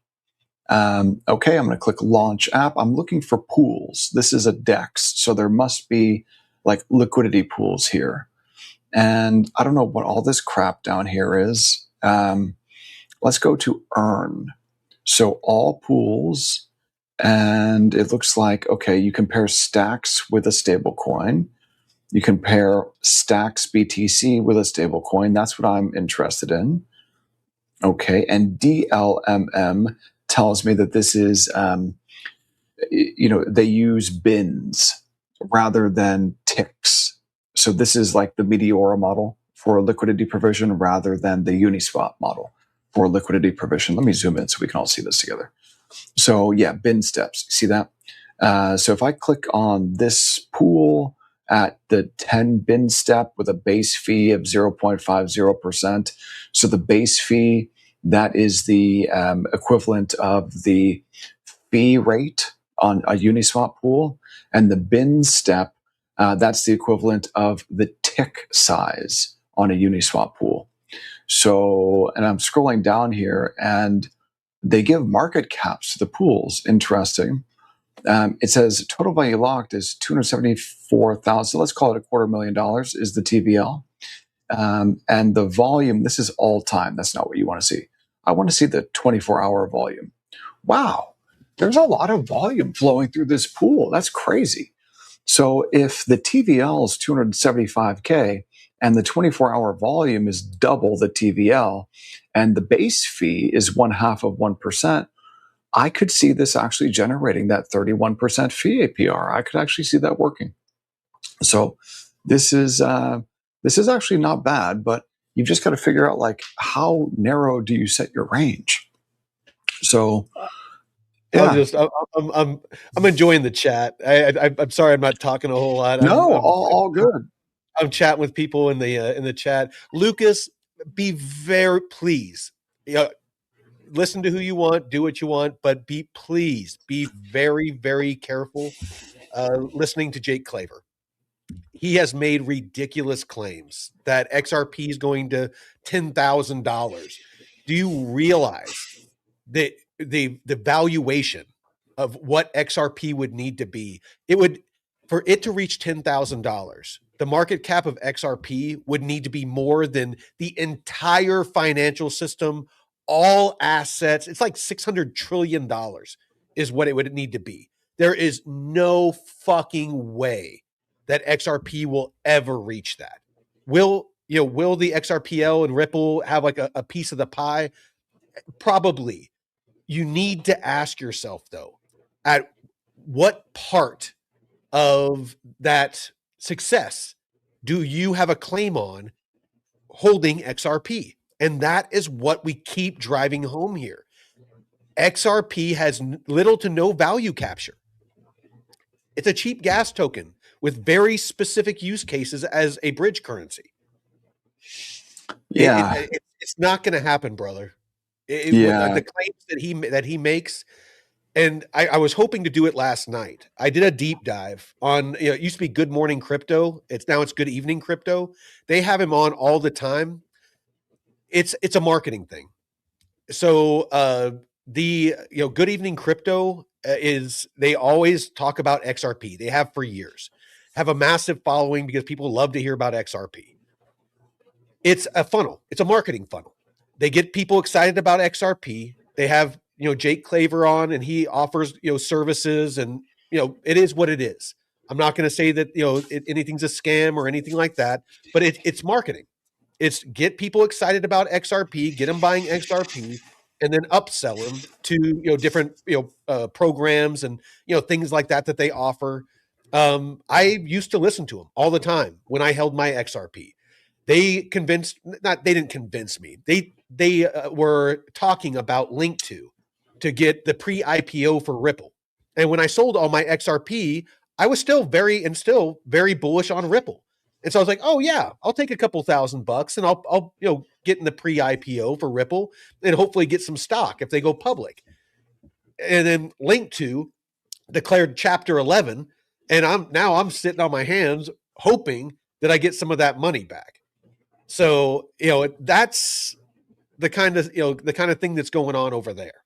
Okay, I'm going to click Launch App. I'm looking for pools. This is a DEX, so there must be like liquidity pools here. And I don't know what all this crap down here is. Let's go to Earn. So all pools, and it looks like, okay, you compare Stacks with a stable coin. You compare Stacks BTC with a stable coin. That's what I'm interested in. Okay, and DLMM tells me that this is, they use bins rather than ticks. So this is like the Meteora model for liquidity provision rather than the Uniswap model for liquidity provision. Let me zoom in so we can all see this together. So yeah, bin steps. See that? So if I click on this pool at the 10 bin step with a base fee of 0.50%. So the base fee, that is the equivalent of the fee rate on a Uniswap pool. And the bin step, that's the equivalent of the tick size on a Uniswap pool. So, and I'm scrolling down here and they give market caps to the pools. Interesting. It says total value locked is $274,000. Let's call it $250,000 is the TVL. And the volume, this is all time. That's not what you want to see. I want to see the 24-hour volume. Wow, there's a lot of volume flowing through this pool. That's crazy. So if the TVL is 275K and the 24-hour volume is double the TVL and the base fee is 1/2 of 1%, I could see this actually generating that 31% fee APR. I could actually see that working. So this is actually not bad, but you've just got to figure out like how narrow do you set your range. So yeah, I'm enjoying the chat. I'm sorry I'm not talking a whole lot. All good. I'm chatting with people in the chat. Lucas, be very please. Listen to who you want, do what you want, but be very, very careful listening to Jake Claver. He has made ridiculous claims that XRP is going to $10,000. Do you realize that the valuation of what XRP would need to be? For it to reach $10,000, the market cap of XRP would need to be more than the entire financial system, all assets. It's like $600 trillion is what it would need to be. There is no fucking way that XRP will ever reach that. Will the XRPL and Ripple have like a piece of the pie? Probably. You need to ask yourself though, at what part of that success do you have a claim on holding XRP? And that is what we keep driving home here. XRP has little to no value capture. It's a cheap gas token with very specific use cases as a bridge currency. Yeah. It's not going to happen, brother. The claims that he makes, and I was hoping to do it last night. I did a deep dive on, it used to be Good Morning Crypto. It's Good Evening Crypto. They have him on all the time. It's a marketing thing. So the Good Evening Crypto they always talk about XRP. They have for years. Have a massive following because people love to hear about XRP. It's a funnel. It's a marketing funnel. They get people excited about XRP. They have Jake Claver on, and he offers services, and it is what it is. I'm not going to say that anything's a scam or anything like that, but it's marketing. It's get people excited about XRP, get them buying XRP, and then upsell them to different programs and things like that they offer. I used to listen to them all the time when I held my XRP. They didn't convince me. They were talking about Link to get the pre-IPO for Ripple. And when I sold all my XRP, I was still very bullish on Ripple. And so I was like, oh yeah, I'll take a couple $1,000 and I'll get in the pre-IPO for Ripple and hopefully get some stock if they go public. And then Link declared Chapter 11, and I'm sitting on my hands hoping that I get some of that money back. So, that's the kind of thing that's going on over there.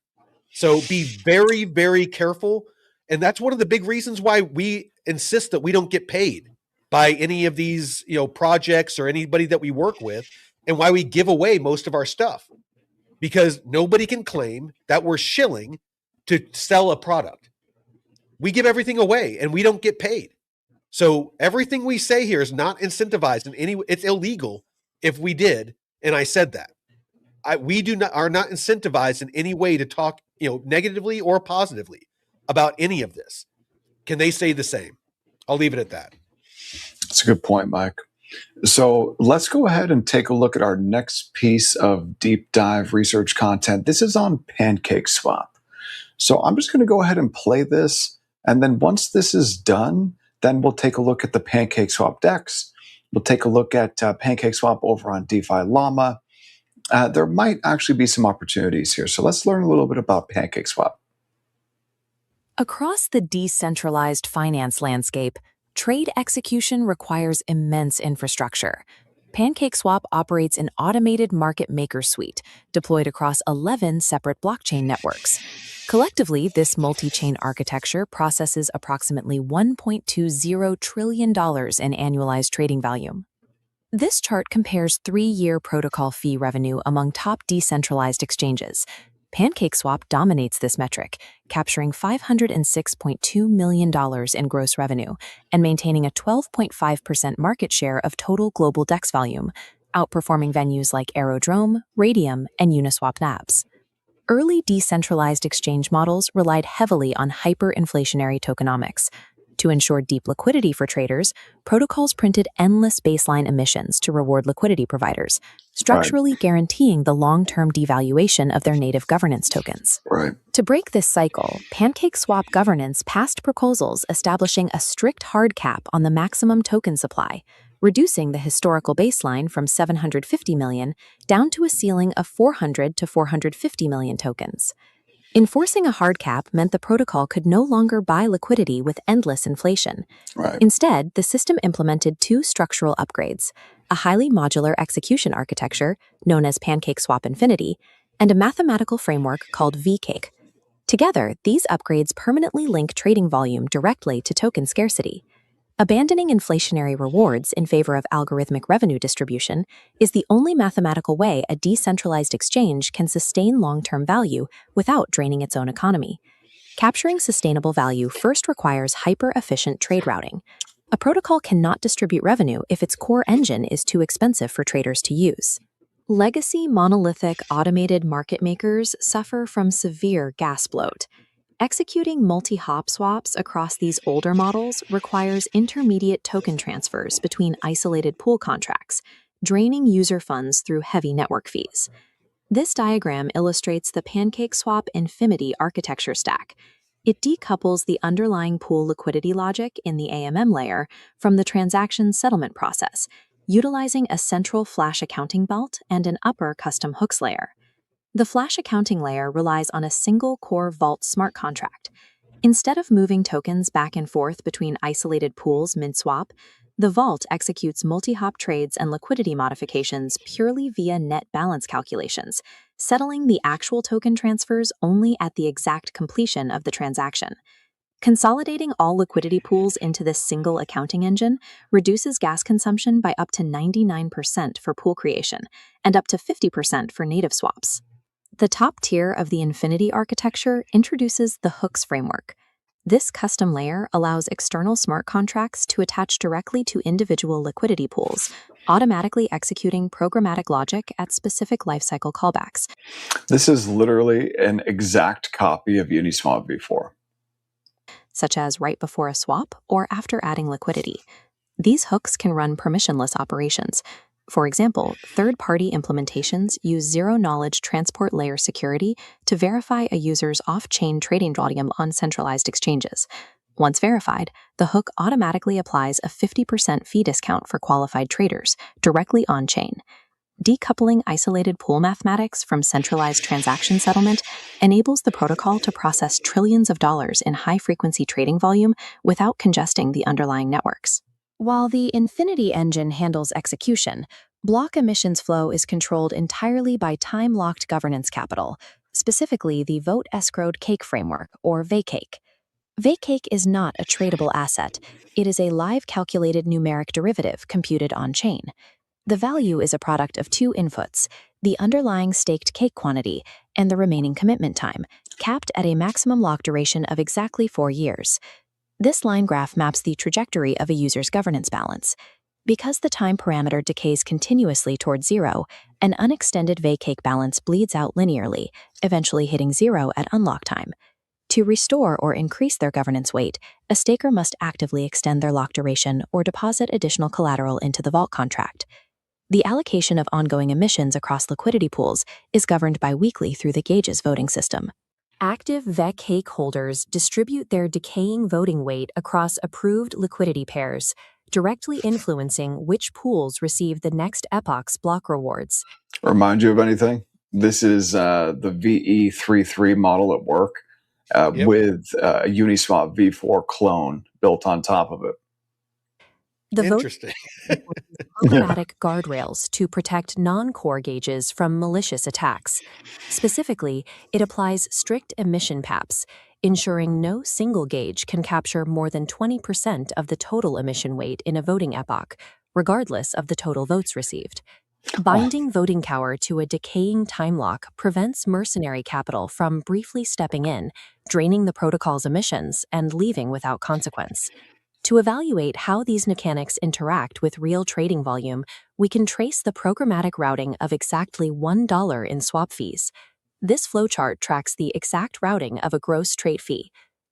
So be very, very careful. And that's one of the big reasons why we insist that we don't get paid by any of these, projects or anybody that we work with, and why we give away most of our stuff, because nobody can claim that we're shilling to sell a product. We give everything away and we don't get paid. So everything we say here is not incentivized in any way. It's illegal if we did. And I said that. We are not incentivized in any way to talk, negatively or positively about any of this. Can they say the same? I'll leave it at that. That's a good point, Mike. So let's go ahead and take a look at our next piece of deep dive research content. This is on PancakeSwap. So I'm just going to go ahead and play this. And then once this is done, then we'll take a look at the PancakeSwap DEX. We'll take a look at PancakeSwap over on DeFi Llama. There might actually be some opportunities here. So let's learn a little bit about PancakeSwap. Across the decentralized finance landscape, trade execution requires immense infrastructure. PancakeSwap operates an automated market maker suite deployed across 11 separate blockchain networks. Collectively, this multi-chain architecture processes approximately $1.20 trillion in annualized trading volume. This chart compares 3-year protocol fee revenue among top decentralized exchanges. PancakeSwap dominates this metric, capturing $506.2 million in gross revenue and maintaining a 12.5% market share of total global DEX volume, outperforming venues like Aerodrome, Radium, and Uniswap Labs. Early decentralized exchange models relied heavily on hyperinflationary tokenomics. To ensure deep liquidity for traders, protocols printed endless baseline emissions to reward liquidity providers, structurally guaranteeing the long-term devaluation of their native governance tokens. Right. To break this cycle, PancakeSwap governance passed proposals establishing a strict hard cap on the maximum token supply, reducing the historical baseline from 750 million down to a ceiling of 400 to 450 million tokens. Enforcing a hard cap meant the protocol could no longer buy liquidity with endless inflation. Right. Instead, the system implemented 2 structural upgrades: a highly modular execution architecture, known as PancakeSwap Infinity, and a mathematical framework called vCake. Together, these upgrades permanently link trading volume directly to token scarcity. Abandoning inflationary rewards in favor of algorithmic revenue distribution is the only mathematical way a decentralized exchange can sustain long-term value without draining its own economy. Capturing sustainable value first requires hyper-efficient trade routing. A protocol cannot distribute revenue if its core engine is too expensive for traders to use. Legacy monolithic automated market makers suffer from severe gas bloat. Executing multi-hop swaps across these older models requires intermediate token transfers between isolated pool contracts, draining user funds through heavy network fees. This diagram illustrates the PancakeSwap Infinity architecture stack. It decouples the underlying pool liquidity logic in the AMM layer from the transaction settlement process, utilizing a central flash accounting belt and an upper custom hooks layer. The flash accounting layer relies on a single core vault smart contract. Instead of moving tokens back and forth between isolated pools mid-swap, the vault executes multi-hop trades and liquidity modifications purely via net balance calculations, settling the actual token transfers only at the exact completion of the transaction. Consolidating all liquidity pools into this single accounting engine reduces gas consumption by up to 99% for pool creation and up to 50% for native swaps. The top tier of the Infinity architecture introduces the hooks framework. This custom layer allows external smart contracts to attach directly to individual liquidity pools, automatically executing programmatic logic at specific lifecycle callbacks. This is literally an exact copy of Uniswap v4. Such as right before a swap or after adding liquidity. These hooks can run permissionless operations. For example, third-party implementations use zero-knowledge transport layer security to verify a user's off-chain trading volume on centralized exchanges. Once verified, the hook automatically applies a 50% fee discount for qualified traders directly on-chain. Decoupling isolated pool mathematics from centralized transaction settlement enables the protocol to process trillions of dollars in high-frequency trading volume without congesting the underlying networks. While the Infinity engine handles execution, block emissions flow is controlled entirely by time-locked governance capital, specifically the Vote Escrowed Cake Framework, or VACAKE. VACAKE is not a tradable asset. It is a live calculated numeric derivative computed on-chain. The value is a product of two inputs, the underlying staked cake quantity and the remaining commitment time, capped at a maximum lock duration of exactly 4 years. This line graph maps the trajectory of a user's governance balance. Because the time parameter decays continuously toward zero, an unextended VACAKE balance bleeds out linearly, eventually hitting zero at unlock time. To restore or increase their governance weight, a staker must actively extend their lock duration or deposit additional collateral into the vault contract. The allocation of ongoing emissions across liquidity pools is governed biweekly through the Gauges voting system. Active VACAKE holders distribute their decaying voting weight across approved liquidity pairs, directly influencing which pools receive the next epoch's block rewards. Remind you of anything? This is the VE33 model at work with a Uniswap V4 clone built on top of it. The Interesting. automatic guardrails to protect non-core gauges from malicious attacks. Specifically, it applies strict emission caps, ensuring no single gauge can capture more than 20% of the total emission weight in a voting epoch, regardless of the total votes received. Binding voting power to a decaying time lock prevents mercenary capital from briefly stepping in, draining the protocol's emissions, and leaving without consequence. To evaluate how these mechanics interact with real trading volume, we can trace the programmatic routing of exactly $1 in swap fees. This flowchart tracks the exact routing of a gross trade fee.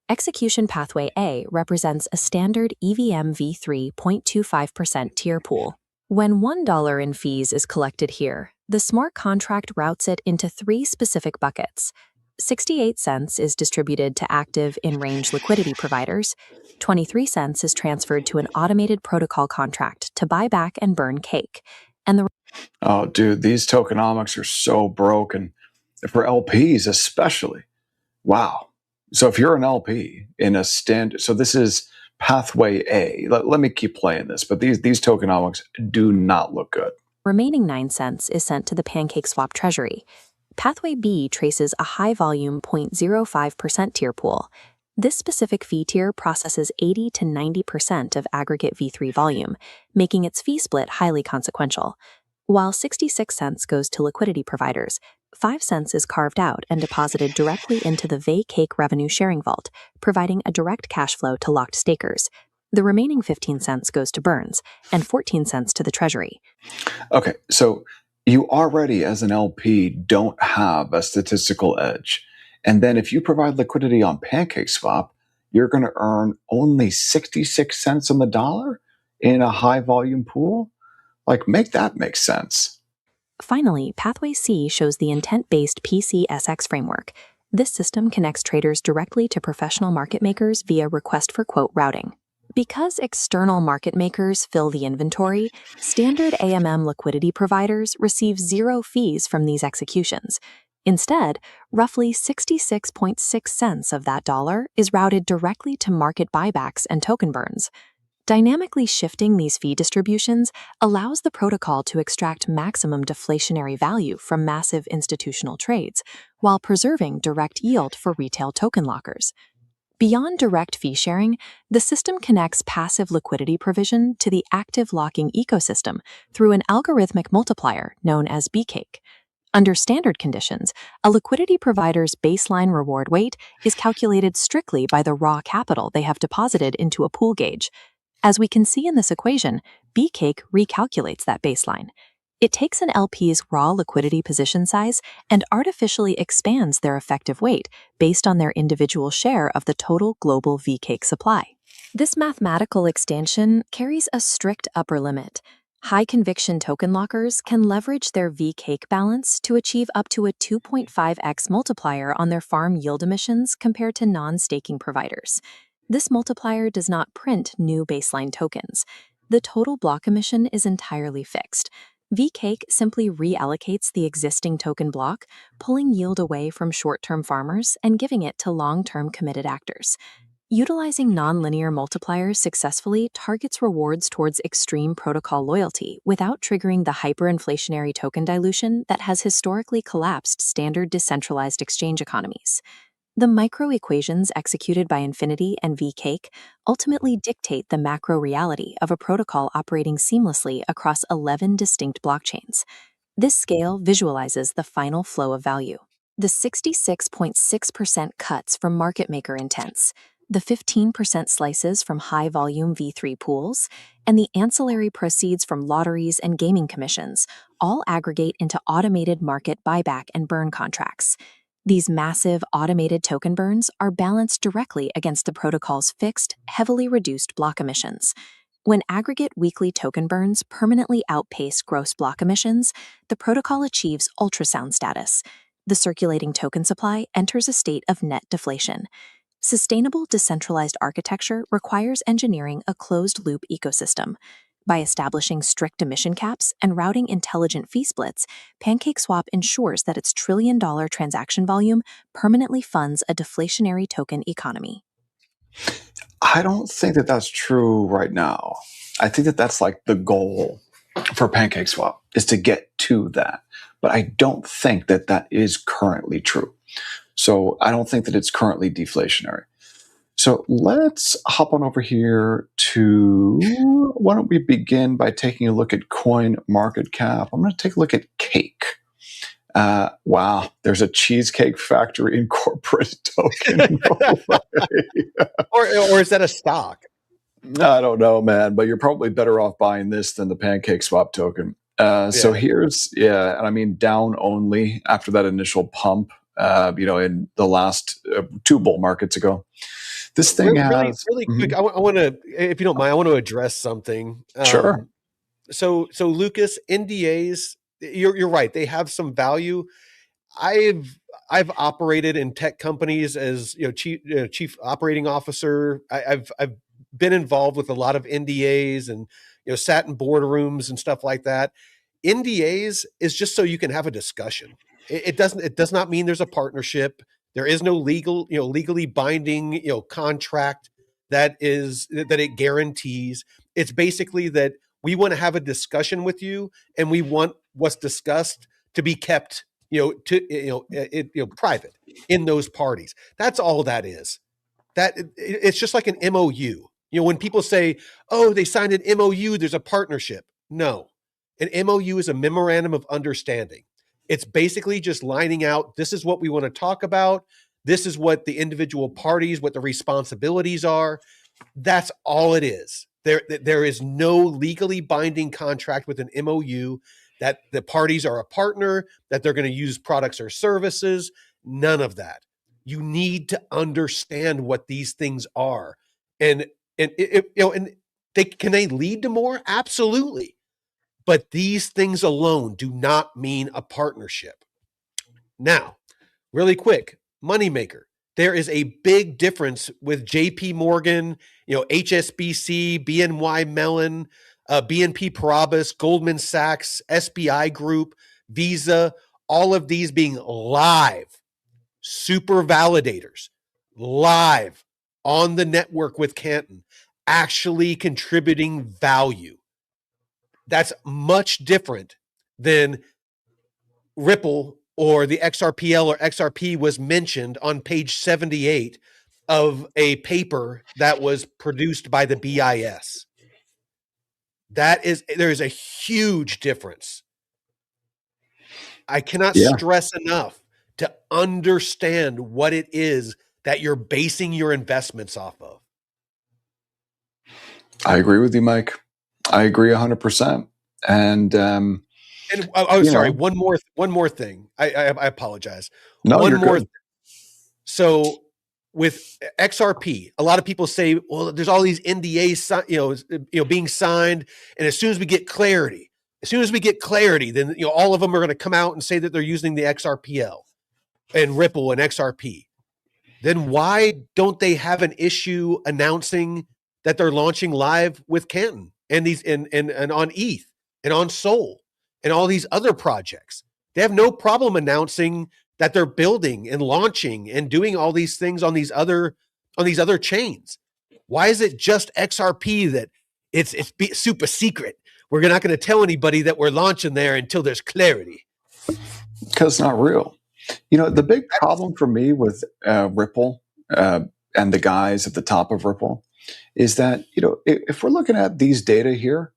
Execution pathway A represents a standard EVM v3 0.25% tier pool. When $1 in fees is collected here, the smart contract routes it into 3 specific buckets. 68 cents is distributed to active in-range liquidity providers. 23 cents is transferred to an automated protocol contract to buy back and burn cake. Oh, dude, these tokenomics are so broken for LPs, especially. Wow. So if you're an LP in a so this is pathway A. Let me keep playing this, but these tokenomics do not look good. Remaining 9 cents is sent to the PancakeSwap treasury. Pathway B traces a high-volume 0.05% tier pool. This specific fee tier processes 80 to 90% of aggregate V3 volume, making its fee split highly consequential. While 66 cents goes to liquidity providers, 5 cents is carved out and deposited directly into the VACAKE revenue sharing vault, providing a direct cash flow to locked stakers. The remaining 15 cents goes to burns, and 14 cents to the treasury. Okay, so you already, as an LP, don't have a statistical edge. And then if you provide liquidity on PancakeSwap, you're going to earn only 66 cents on the dollar in a high volume pool? Like, make that make sense. Finally, Pathway C shows the intent-based PCSX framework. This system connects traders directly to professional market makers via request for quote routing. Because external market makers fill the inventory, standard AMM liquidity providers receive 0 fees from these executions. Instead, roughly 66.6 cents of that dollar is routed directly to market buybacks and token burns. Dynamically shifting these fee distributions allows the protocol to extract maximum deflationary value from massive institutional trades, while preserving direct yield for retail token lockers. Beyond direct fee sharing, the system connects passive liquidity provision to the active locking ecosystem through an algorithmic multiplier known as BCake. Under standard conditions, a liquidity provider's baseline reward weight is calculated strictly by the raw capital they have deposited into a pool gauge. As we can see in this equation, BCake recalculates that baseline. It takes an LP's raw liquidity position size and artificially expands their effective weight based on their individual share of the total global VCake supply. This mathematical expansion carries a strict upper limit. High conviction token lockers can leverage their V-cake balance to achieve up to a 2.5x multiplier on their farm yield emissions compared to non-staking providers. This multiplier does not print new baseline tokens. The total block emission is entirely fixed. V-cake simply reallocates the existing token block, pulling yield away from short-term farmers and giving it to long-term committed actors. Utilizing nonlinear multipliers successfully targets rewards towards extreme protocol loyalty without triggering the hyperinflationary token dilution that has historically collapsed standard decentralized exchange economies. The microequations executed by Infinity and vCake ultimately dictate the macro reality of a protocol operating seamlessly across 11 distinct blockchains. This scale visualizes the final flow of value. The 66.6% cuts from market maker intents, the 15% slices from high-volume V3 pools, and the ancillary proceeds from lotteries and gaming commissions all aggregate into automated market buyback and burn contracts. These massive automated token burns are balanced directly against the protocol's fixed, heavily reduced block emissions. When aggregate weekly token burns permanently outpace gross block emissions, the protocol achieves ultrasound status. The circulating token supply enters a state of net deflation. Sustainable decentralized architecture requires engineering a closed-loop ecosystem. By establishing strict emission caps and routing intelligent fee splits, PancakeSwap ensures that its trillion-dollar transaction volume permanently funds a deflationary token economy. I don't think that that's true right now. I think that that's like the goal for PancakeSwap is to get to that. But I don't think that that is currently true. So I don't think that it's currently deflationary. So let's hop on over here to, why don't we begin by taking a look at coin market cap? I'm going to take a look at cake. Wow, there's a Cheesecake Factory Incorporated token. Or is that a stock? I don't know, man, but you're probably better off buying this than the PancakeSwap token. So here's, and I mean, down only after that initial pump, in the last 2 bull markets ago. This thing really quick. I want to, if you don't mind, I want to address something. Sure. So Lucas, NDAs, you're right. They have some value. I've operated in tech companies as chief operating officer. I've been involved with a lot of NDAs and sat in boardrooms and stuff like that. NDAs is just so you can have a discussion. It does not mean there's a partnership. There is no legally binding contract that it guarantees. It's basically that we want to have a discussion with you, and we want what's discussed to be kept private in those parties. That's all that is. That it's just like an MOU. When people say, "Oh, they signed an MOU," there's a partnership. No, an MOU is a memorandum of understanding. It's basically just lining out, this is what we want to talk about. This is what the individual parties, what the responsibilities are. That's all it is. There is no legally binding contract with an MOU that the parties are a partner, that they're going to use products or services. None of that. You need to understand what these things are. And can they lead to more? Absolutely. But these things alone do not mean a partnership. Now, really quick, moneymaker. There is a big difference with JP Morgan, HSBC, BNY Mellon, BNP Paribas, Goldman Sachs, SBI Group, Visa, all of these being live super validators, live on the network with Canton, actually contributing value. That's much different than Ripple or the XRPL or XRP was mentioned on page 78 of a paper that was produced by the BIS. There is a huge difference. I cannot stress enough to understand what it is that you're basing your investments off of. I agree with you, Mike. I agree 100%. And sorry, one more thing. I apologize. No, one you're more. good. So with XRP, a lot of people say, well, there's all these NDAs, being signed, and as soon as we get clarity, then all of them are going to come out and say that they're using the XRPL and Ripple and XRP. Then why don't they have an issue announcing that they're launching live with Canton and these and on ETH and on Sol and all these other projects? They have no problem announcing that they're building and launching and doing all these things on these other chains. Why is it just XRP that it's super secret? We're not going to tell anybody that we're launching there until there's clarity. Because it's not real. The big problem for me with Ripple and the guys at the top of Ripple is that, if we're looking at these data here,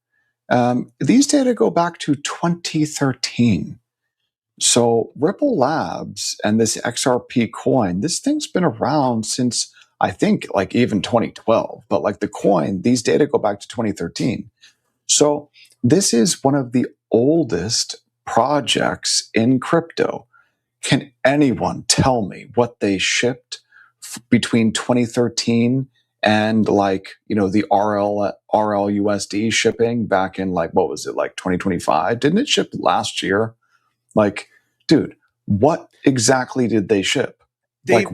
these data go back to 2013. So Ripple Labs and this XRP coin, this thing's been around since, I think, like even 2012. But like the coin, these data go back to 2013. So this is one of the oldest projects in crypto. Can anyone tell me what they shipped between 2013 and the RLUSD shipping back in what was it, 2025? Didn't it ship last year? Dude, what exactly did they ship? They've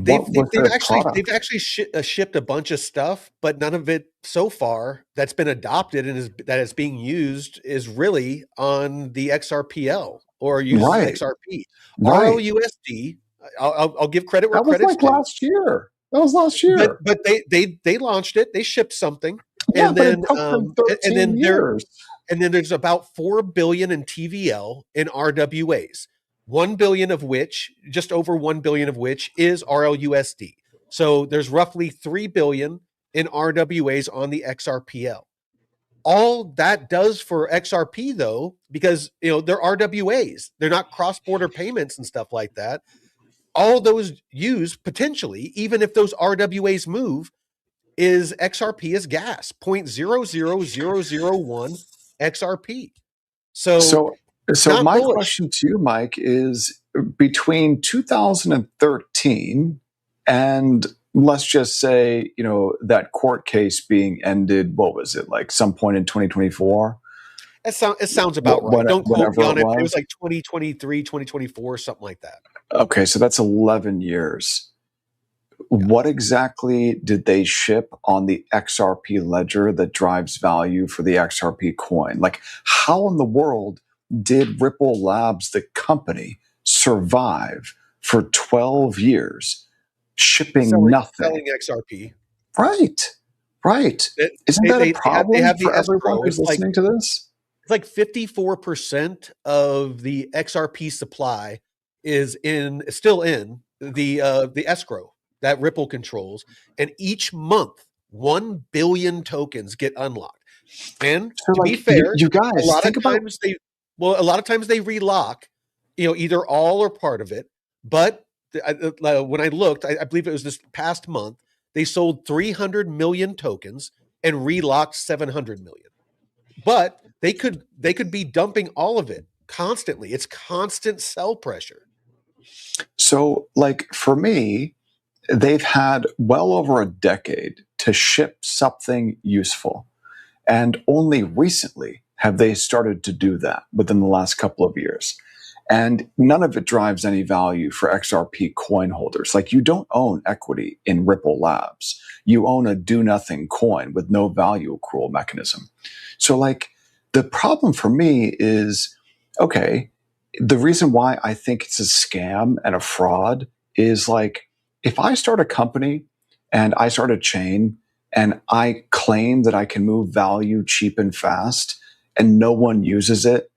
actually shipped a bunch of stuff, but none of it so far that's been adopted and that is being used is really on the XRPL or uses XRP. Right. RLUSD, I'll give credit where credit's due. Last year. That was last year. But they launched it. They shipped something, and then there's about 4 billion in TVL in RWAs. 1 billion of which, just over 1 billion of which, is RLUSD. So there's roughly 3 billion in RWAs on the XRPL. All that does for XRP, though, because they're RWAs, they're not cross-border payments and stuff like that. All those use potentially, even if those RWAs move, is XRP is gas, 0.00001 XRP. So my question to you, Mike, is between 2013 and let's just say, that court case being ended, what was it, some point in 2024? It sounds about right. Don't quote me on it. It was 2023, 2024, something like that. Okay, so that's 11 years. Yeah. What exactly did they ship on the XRP ledger that drives value for the XRP coin? How in the world did Ripple Labs, the company, survive for 12 years shipping nothing? Selling XRP. Right. Isn't that a problem for everyone who's listening to this? It's 54% of the XRP supply is still in the escrow that Ripple controls, and each month 1 billion tokens get unlocked. And to be fair, you guys, a lot of times they relock, either all or part of it. But when I looked, I believe it was this past month, they sold 300 million tokens and relocked 700 million. But they could be dumping all of it constantly. It's constant sell pressure. So, for me, they've had well over a decade to ship something useful. And only recently have they started to do that within the last couple of years. And none of it drives any value for XRP coin holders. You don't own equity in Ripple Labs. You own a do-nothing coin with no value accrual mechanism. So, the problem for me is, okay, the reason why I think it's a scam and a fraud is if I start a company and I start a chain and I claim that I can move value cheap and fast and no one uses it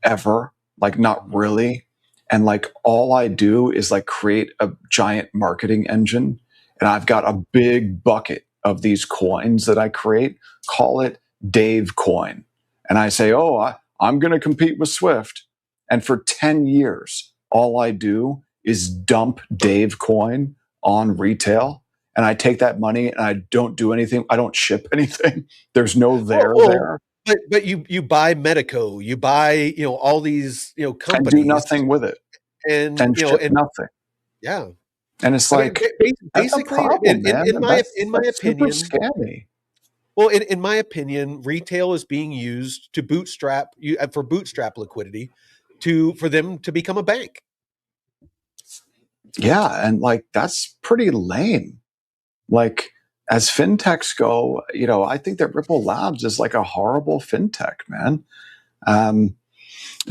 ever, not really, and all I do is create a giant marketing engine and I've got a big bucket of these coins that I create, call it Dave coin. And I say, I'm going to compete with Swift. And for 10 years, all I do is dump Dave coin on retail. And I take that money and I don't do anything. I don't ship anything. There's no there. But you buy Medico, you buy, all these, companies. And do nothing with it. And ship nothing. Yeah. And it's I mean, like, that's a basically, problem, man. in my That's super opinion, scammy. well, in my opinion, retail is being used to bootstrap for bootstrap liquidity for them to become a bank. Yeah, and like that's pretty lame. Like as fintechs go, I think that Ripple Labs is like a horrible fintech, man. Um,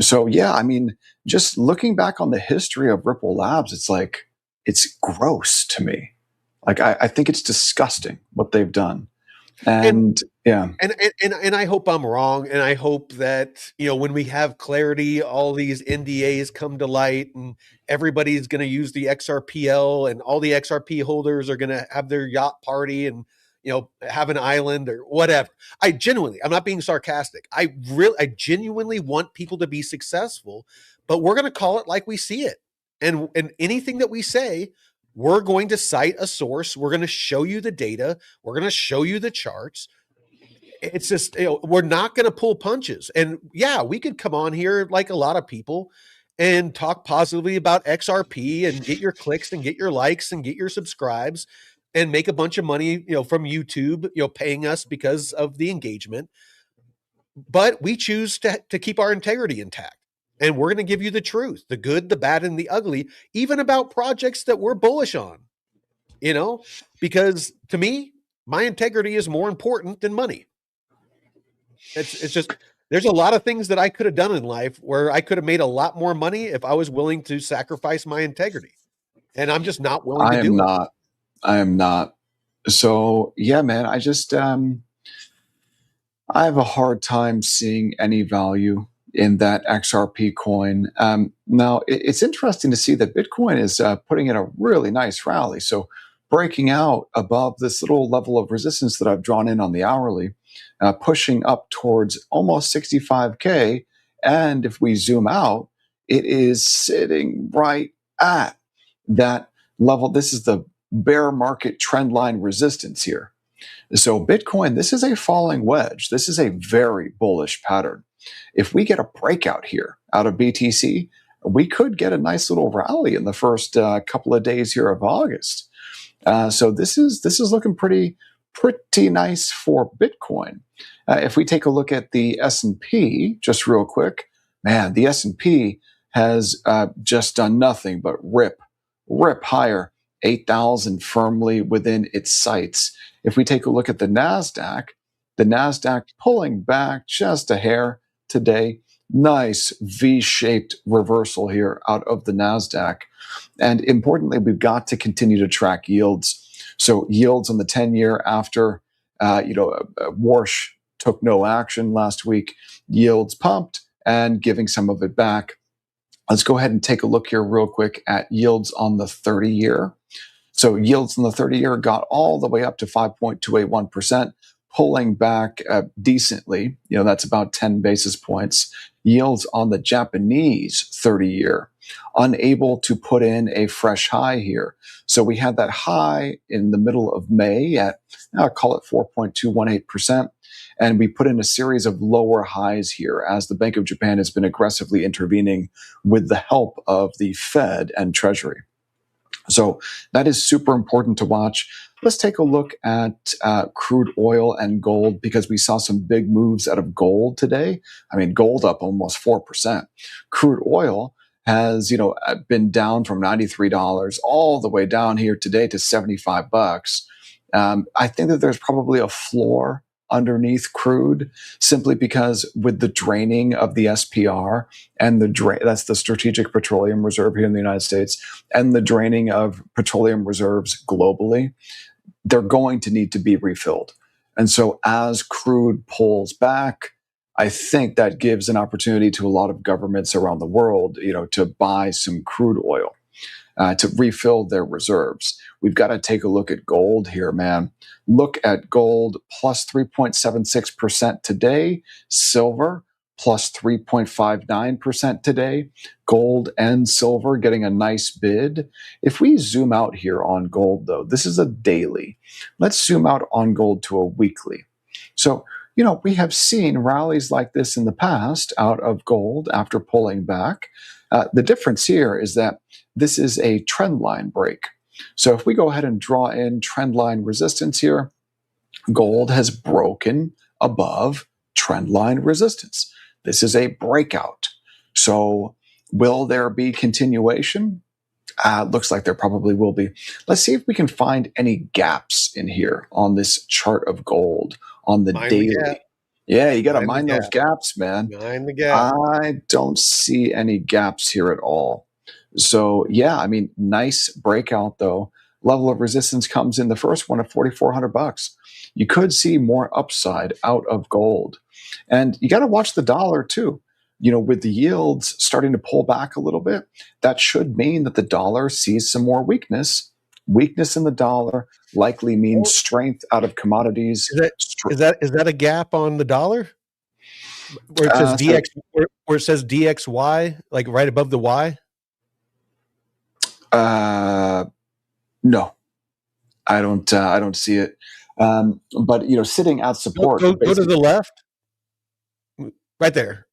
so yeah, I mean, just looking back on the history of Ripple Labs, it's like it's gross to me. Like I think it's disgusting what they've done. And yeah, And I hope I'm wrong, and I hope that when we have clarity, all these NDAs come to light, and everybody's going to use the XRPL, and all the XRP holders are going to have their yacht party, and have an island or whatever. I'm not being sarcastic. I genuinely want people to be successful, but we're going to call it like we see it, and anything that we say, we're going to cite a source. We're going to show you the data. We're going to show you the charts. It's just, we're not going to pull punches. And yeah, we could come on here like a lot of people and talk positively about XRP and get your clicks and get your likes and get your subscribes and make a bunch of money, from YouTube, paying us because of the engagement. But we choose to keep our integrity intact. And we're going to give you the truth, the good, the bad, and the ugly, even about projects that we're bullish on, because to me, my integrity is more important than money. It's just, there's a lot of things that I could have done in life where I could have made a lot more money if I was willing to sacrifice my integrity. And I'm just not willing to do it. I am not. So yeah, man, I have a hard time seeing any value in that XRP coin. Now, it's interesting to see that Bitcoin is putting in a really nice rally. So breaking out above this little level of resistance that I've drawn in on the hourly, pushing up towards almost 65K. And if we zoom out, it is sitting right at that level. This is the bear market trend line resistance here. So Bitcoin, this is a falling wedge. This is a very bullish pattern. If we get a breakout here out of BTC, we could get a nice little rally in the first couple of days here of August. So this is looking pretty nice for Bitcoin. If we take a look at the S&P, just real quick, man, the S&P has just done nothing but rip higher, 8,000 firmly within its sights. If we take a look at the NASDAQ pulling back just a hair today. Nice V-shaped reversal here out of the NASDAQ. And importantly, we've got to continue to track yields. So yields on the 10-year after, Warsh took no action last week, yields pumped and giving some of it back. Let's go ahead and take a look here real quick at yields on the 30-year. So yields on the 30-year got all the way up to 5.281%, pulling back decently. That's about 10 basis points. Yields on the Japanese 30-year, unable to put in a fresh high here. So we had that high in the middle of May at, I'll call it 4.218%. And we put in a series of lower highs here as the Bank of Japan has been aggressively intervening with the help of the Fed and Treasury. So that is super important to watch. Let's take a look at crude oil and gold because we saw some big moves out of gold today. I mean, gold up almost 4%. Crude oil has, been down from $93 all the way down here today to $75. I think that there's probably a floor underneath crude simply because with the draining of the SPR and that's the Strategic Petroleum Reserve here in the United States, and the draining of petroleum reserves globally, they're going to need to be refilled. And so as crude pulls back, I think that gives an opportunity to a lot of governments around the world, to buy some crude oil. To refill their reserves. We've got to take a look at gold here, man. Look at gold plus 3.76% today. Silver plus 3.59% today. Gold and silver getting a nice bid. If we zoom out here on gold, though, this is a daily. Let's zoom out on gold to a weekly. So, we have seen rallies like this in the past out of gold after pulling back. The difference here is that this is a trend line break. So if we go ahead and draw in trend line resistance here, gold has broken above trend line resistance. This is a breakout. So will there be continuation? Looks like there probably will be. Let's see if we can find any gaps in here on this chart of gold on the daily. Yeah, you got to mind those gaps, man. Mind the gap. I don't see any gaps here at all. So yeah, I mean, nice breakout though. Level of resistance comes in the first one at $4,400. You could see more upside out of gold, and you got to watch the dollar too. You know, with the yields starting to pull back a little bit, that should mean that the dollar sees some more weakness. Weakness in the dollar likely means strength out of commodities. Is that a gap on the dollar? Where it says DX, where it says DXY, like right above the Y? No, I don't see it. But you know, sitting at support. Go to the left, right there.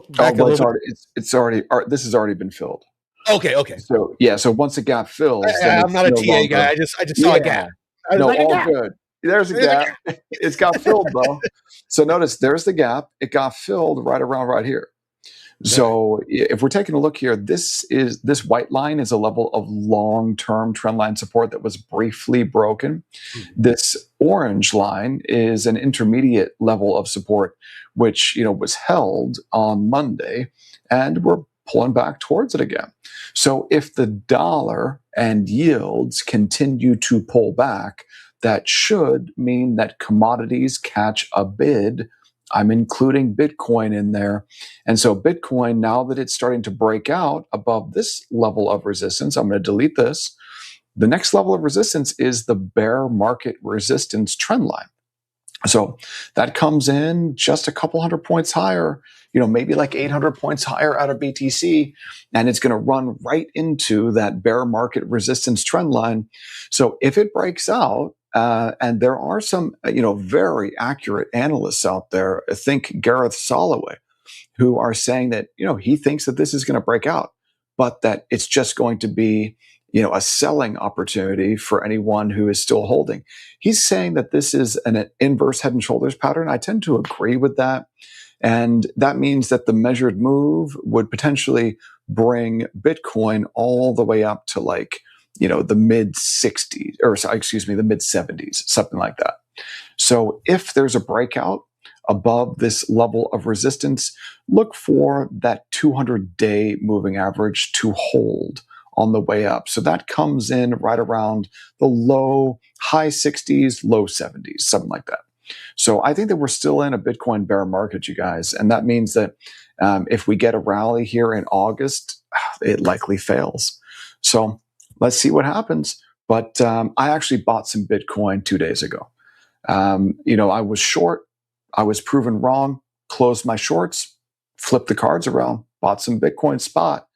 Back a little bit. It's already. This has already been filled. Okay. So yeah. So once a gap fills, I'm not a TA guy. I just saw a gap. Good. There's a gap. It's got filled though. So notice there's the gap. It got filled right around right here. So if we're taking a look here, this white line is a level of long-term trend line support that was briefly broken. This orange line is an intermediate level of support, which was held on Monday, and we're pulling back towards it again. So if the dollar and yields continue to pull back, that should mean that commodities catch a bid. I'm including Bitcoin in there. And so Bitcoin, now that it's starting to break out above this level of resistance, I'm going to delete this. The next level of resistance is the bear market resistance trend line. So that comes in just a couple hundred points higher, maybe like 800 points higher out of BTC, and it's going to run right into that bear market resistance trend line. So if it breaks out, and there are some, very accurate analysts out there, I think Gareth Soloway, who are saying that, he thinks that this is going to break out, but that it's just going to be, a selling opportunity for anyone who is still holding. He's saying that this is an inverse head and shoulders pattern. I tend to agree with that. And that means that the measured move would potentially bring Bitcoin all the way up to the mid 60s, or excuse me, the mid 70s, something like that. So if there's a breakout above this level of resistance, look for that 200-day moving average to hold on the way up. So that comes in right around the high 60s, low 70s, something like that. So I think that we're still in a Bitcoin bear market, you guys. And that means that if we get a rally here in August, it likely fails. So let's see what happens. But I actually bought some Bitcoin 2 days ago. I was short. I was proven wrong, closed my shorts, flipped the cards around, bought some Bitcoin spot.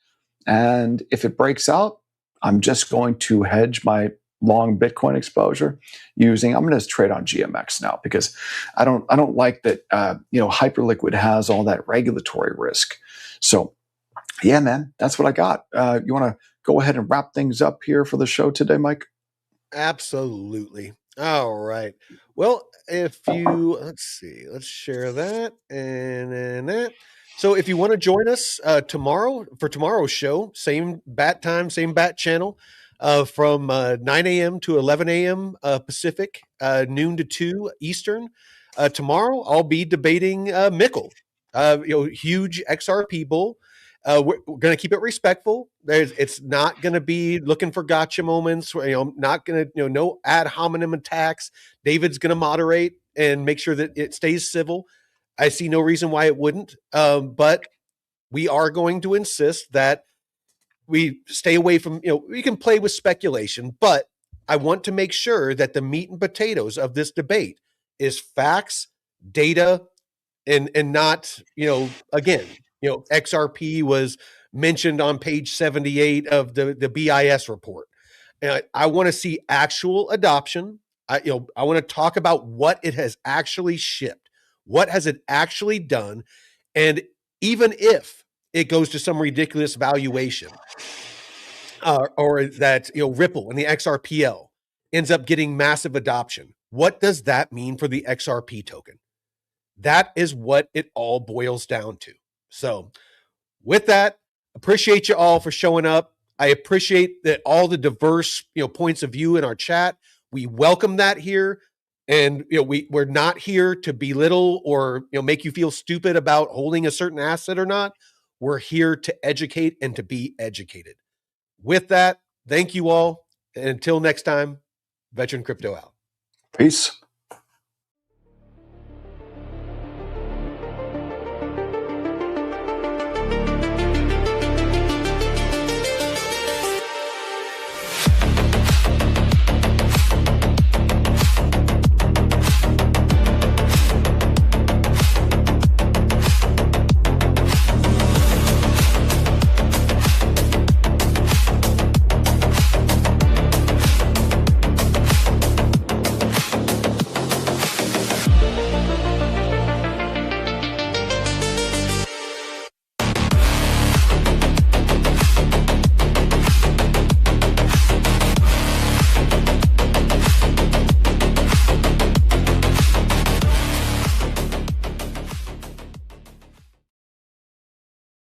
And if it breaks out, I'm just going to hedge my long Bitcoin exposure I'm going to trade on GMX now, because I don't like that, Hyperliquid has all that regulatory risk. So yeah, man, that's what I got. You want to go ahead and wrap things up here for the show today, Mike? Absolutely. All right. Well, let's see, let's share that and then that. So if you want to join us tomorrow for tomorrow's show, same bat time, same bat channel, from 9 a.m. to 11 a.m. Pacific, noon to 2 Eastern. Tomorrow, I'll be debating Mickle, huge XRP bull. We're going to keep it respectful. It's not going to be looking for gotcha moments. Not going to, no ad hominem attacks. David's going to moderate and make sure that it stays civil. I see no reason why it wouldn't. But we are going to insist that we stay away from, we can play with speculation, but I want to make sure that the meat and potatoes of this debate is facts, data, and not, again, XRP was mentioned on page 78 of the BIS report. And I want to see actual adoption. I want to talk about what it has actually shipped. What has it actually done? And even if it goes to some ridiculous valuation, or that Ripple and the XRPL ends up getting massive adoption. What does that mean for the XRP token? That is what it all boils down to. So with that, appreciate you all for showing up. I appreciate that all the diverse points of view in our chat. We welcome that here. And we're not here to belittle or make you feel stupid about holding a certain asset or not. We're here to educate and to be educated. With that, thank you all. And until next time, Veteran Crypto out. Peace.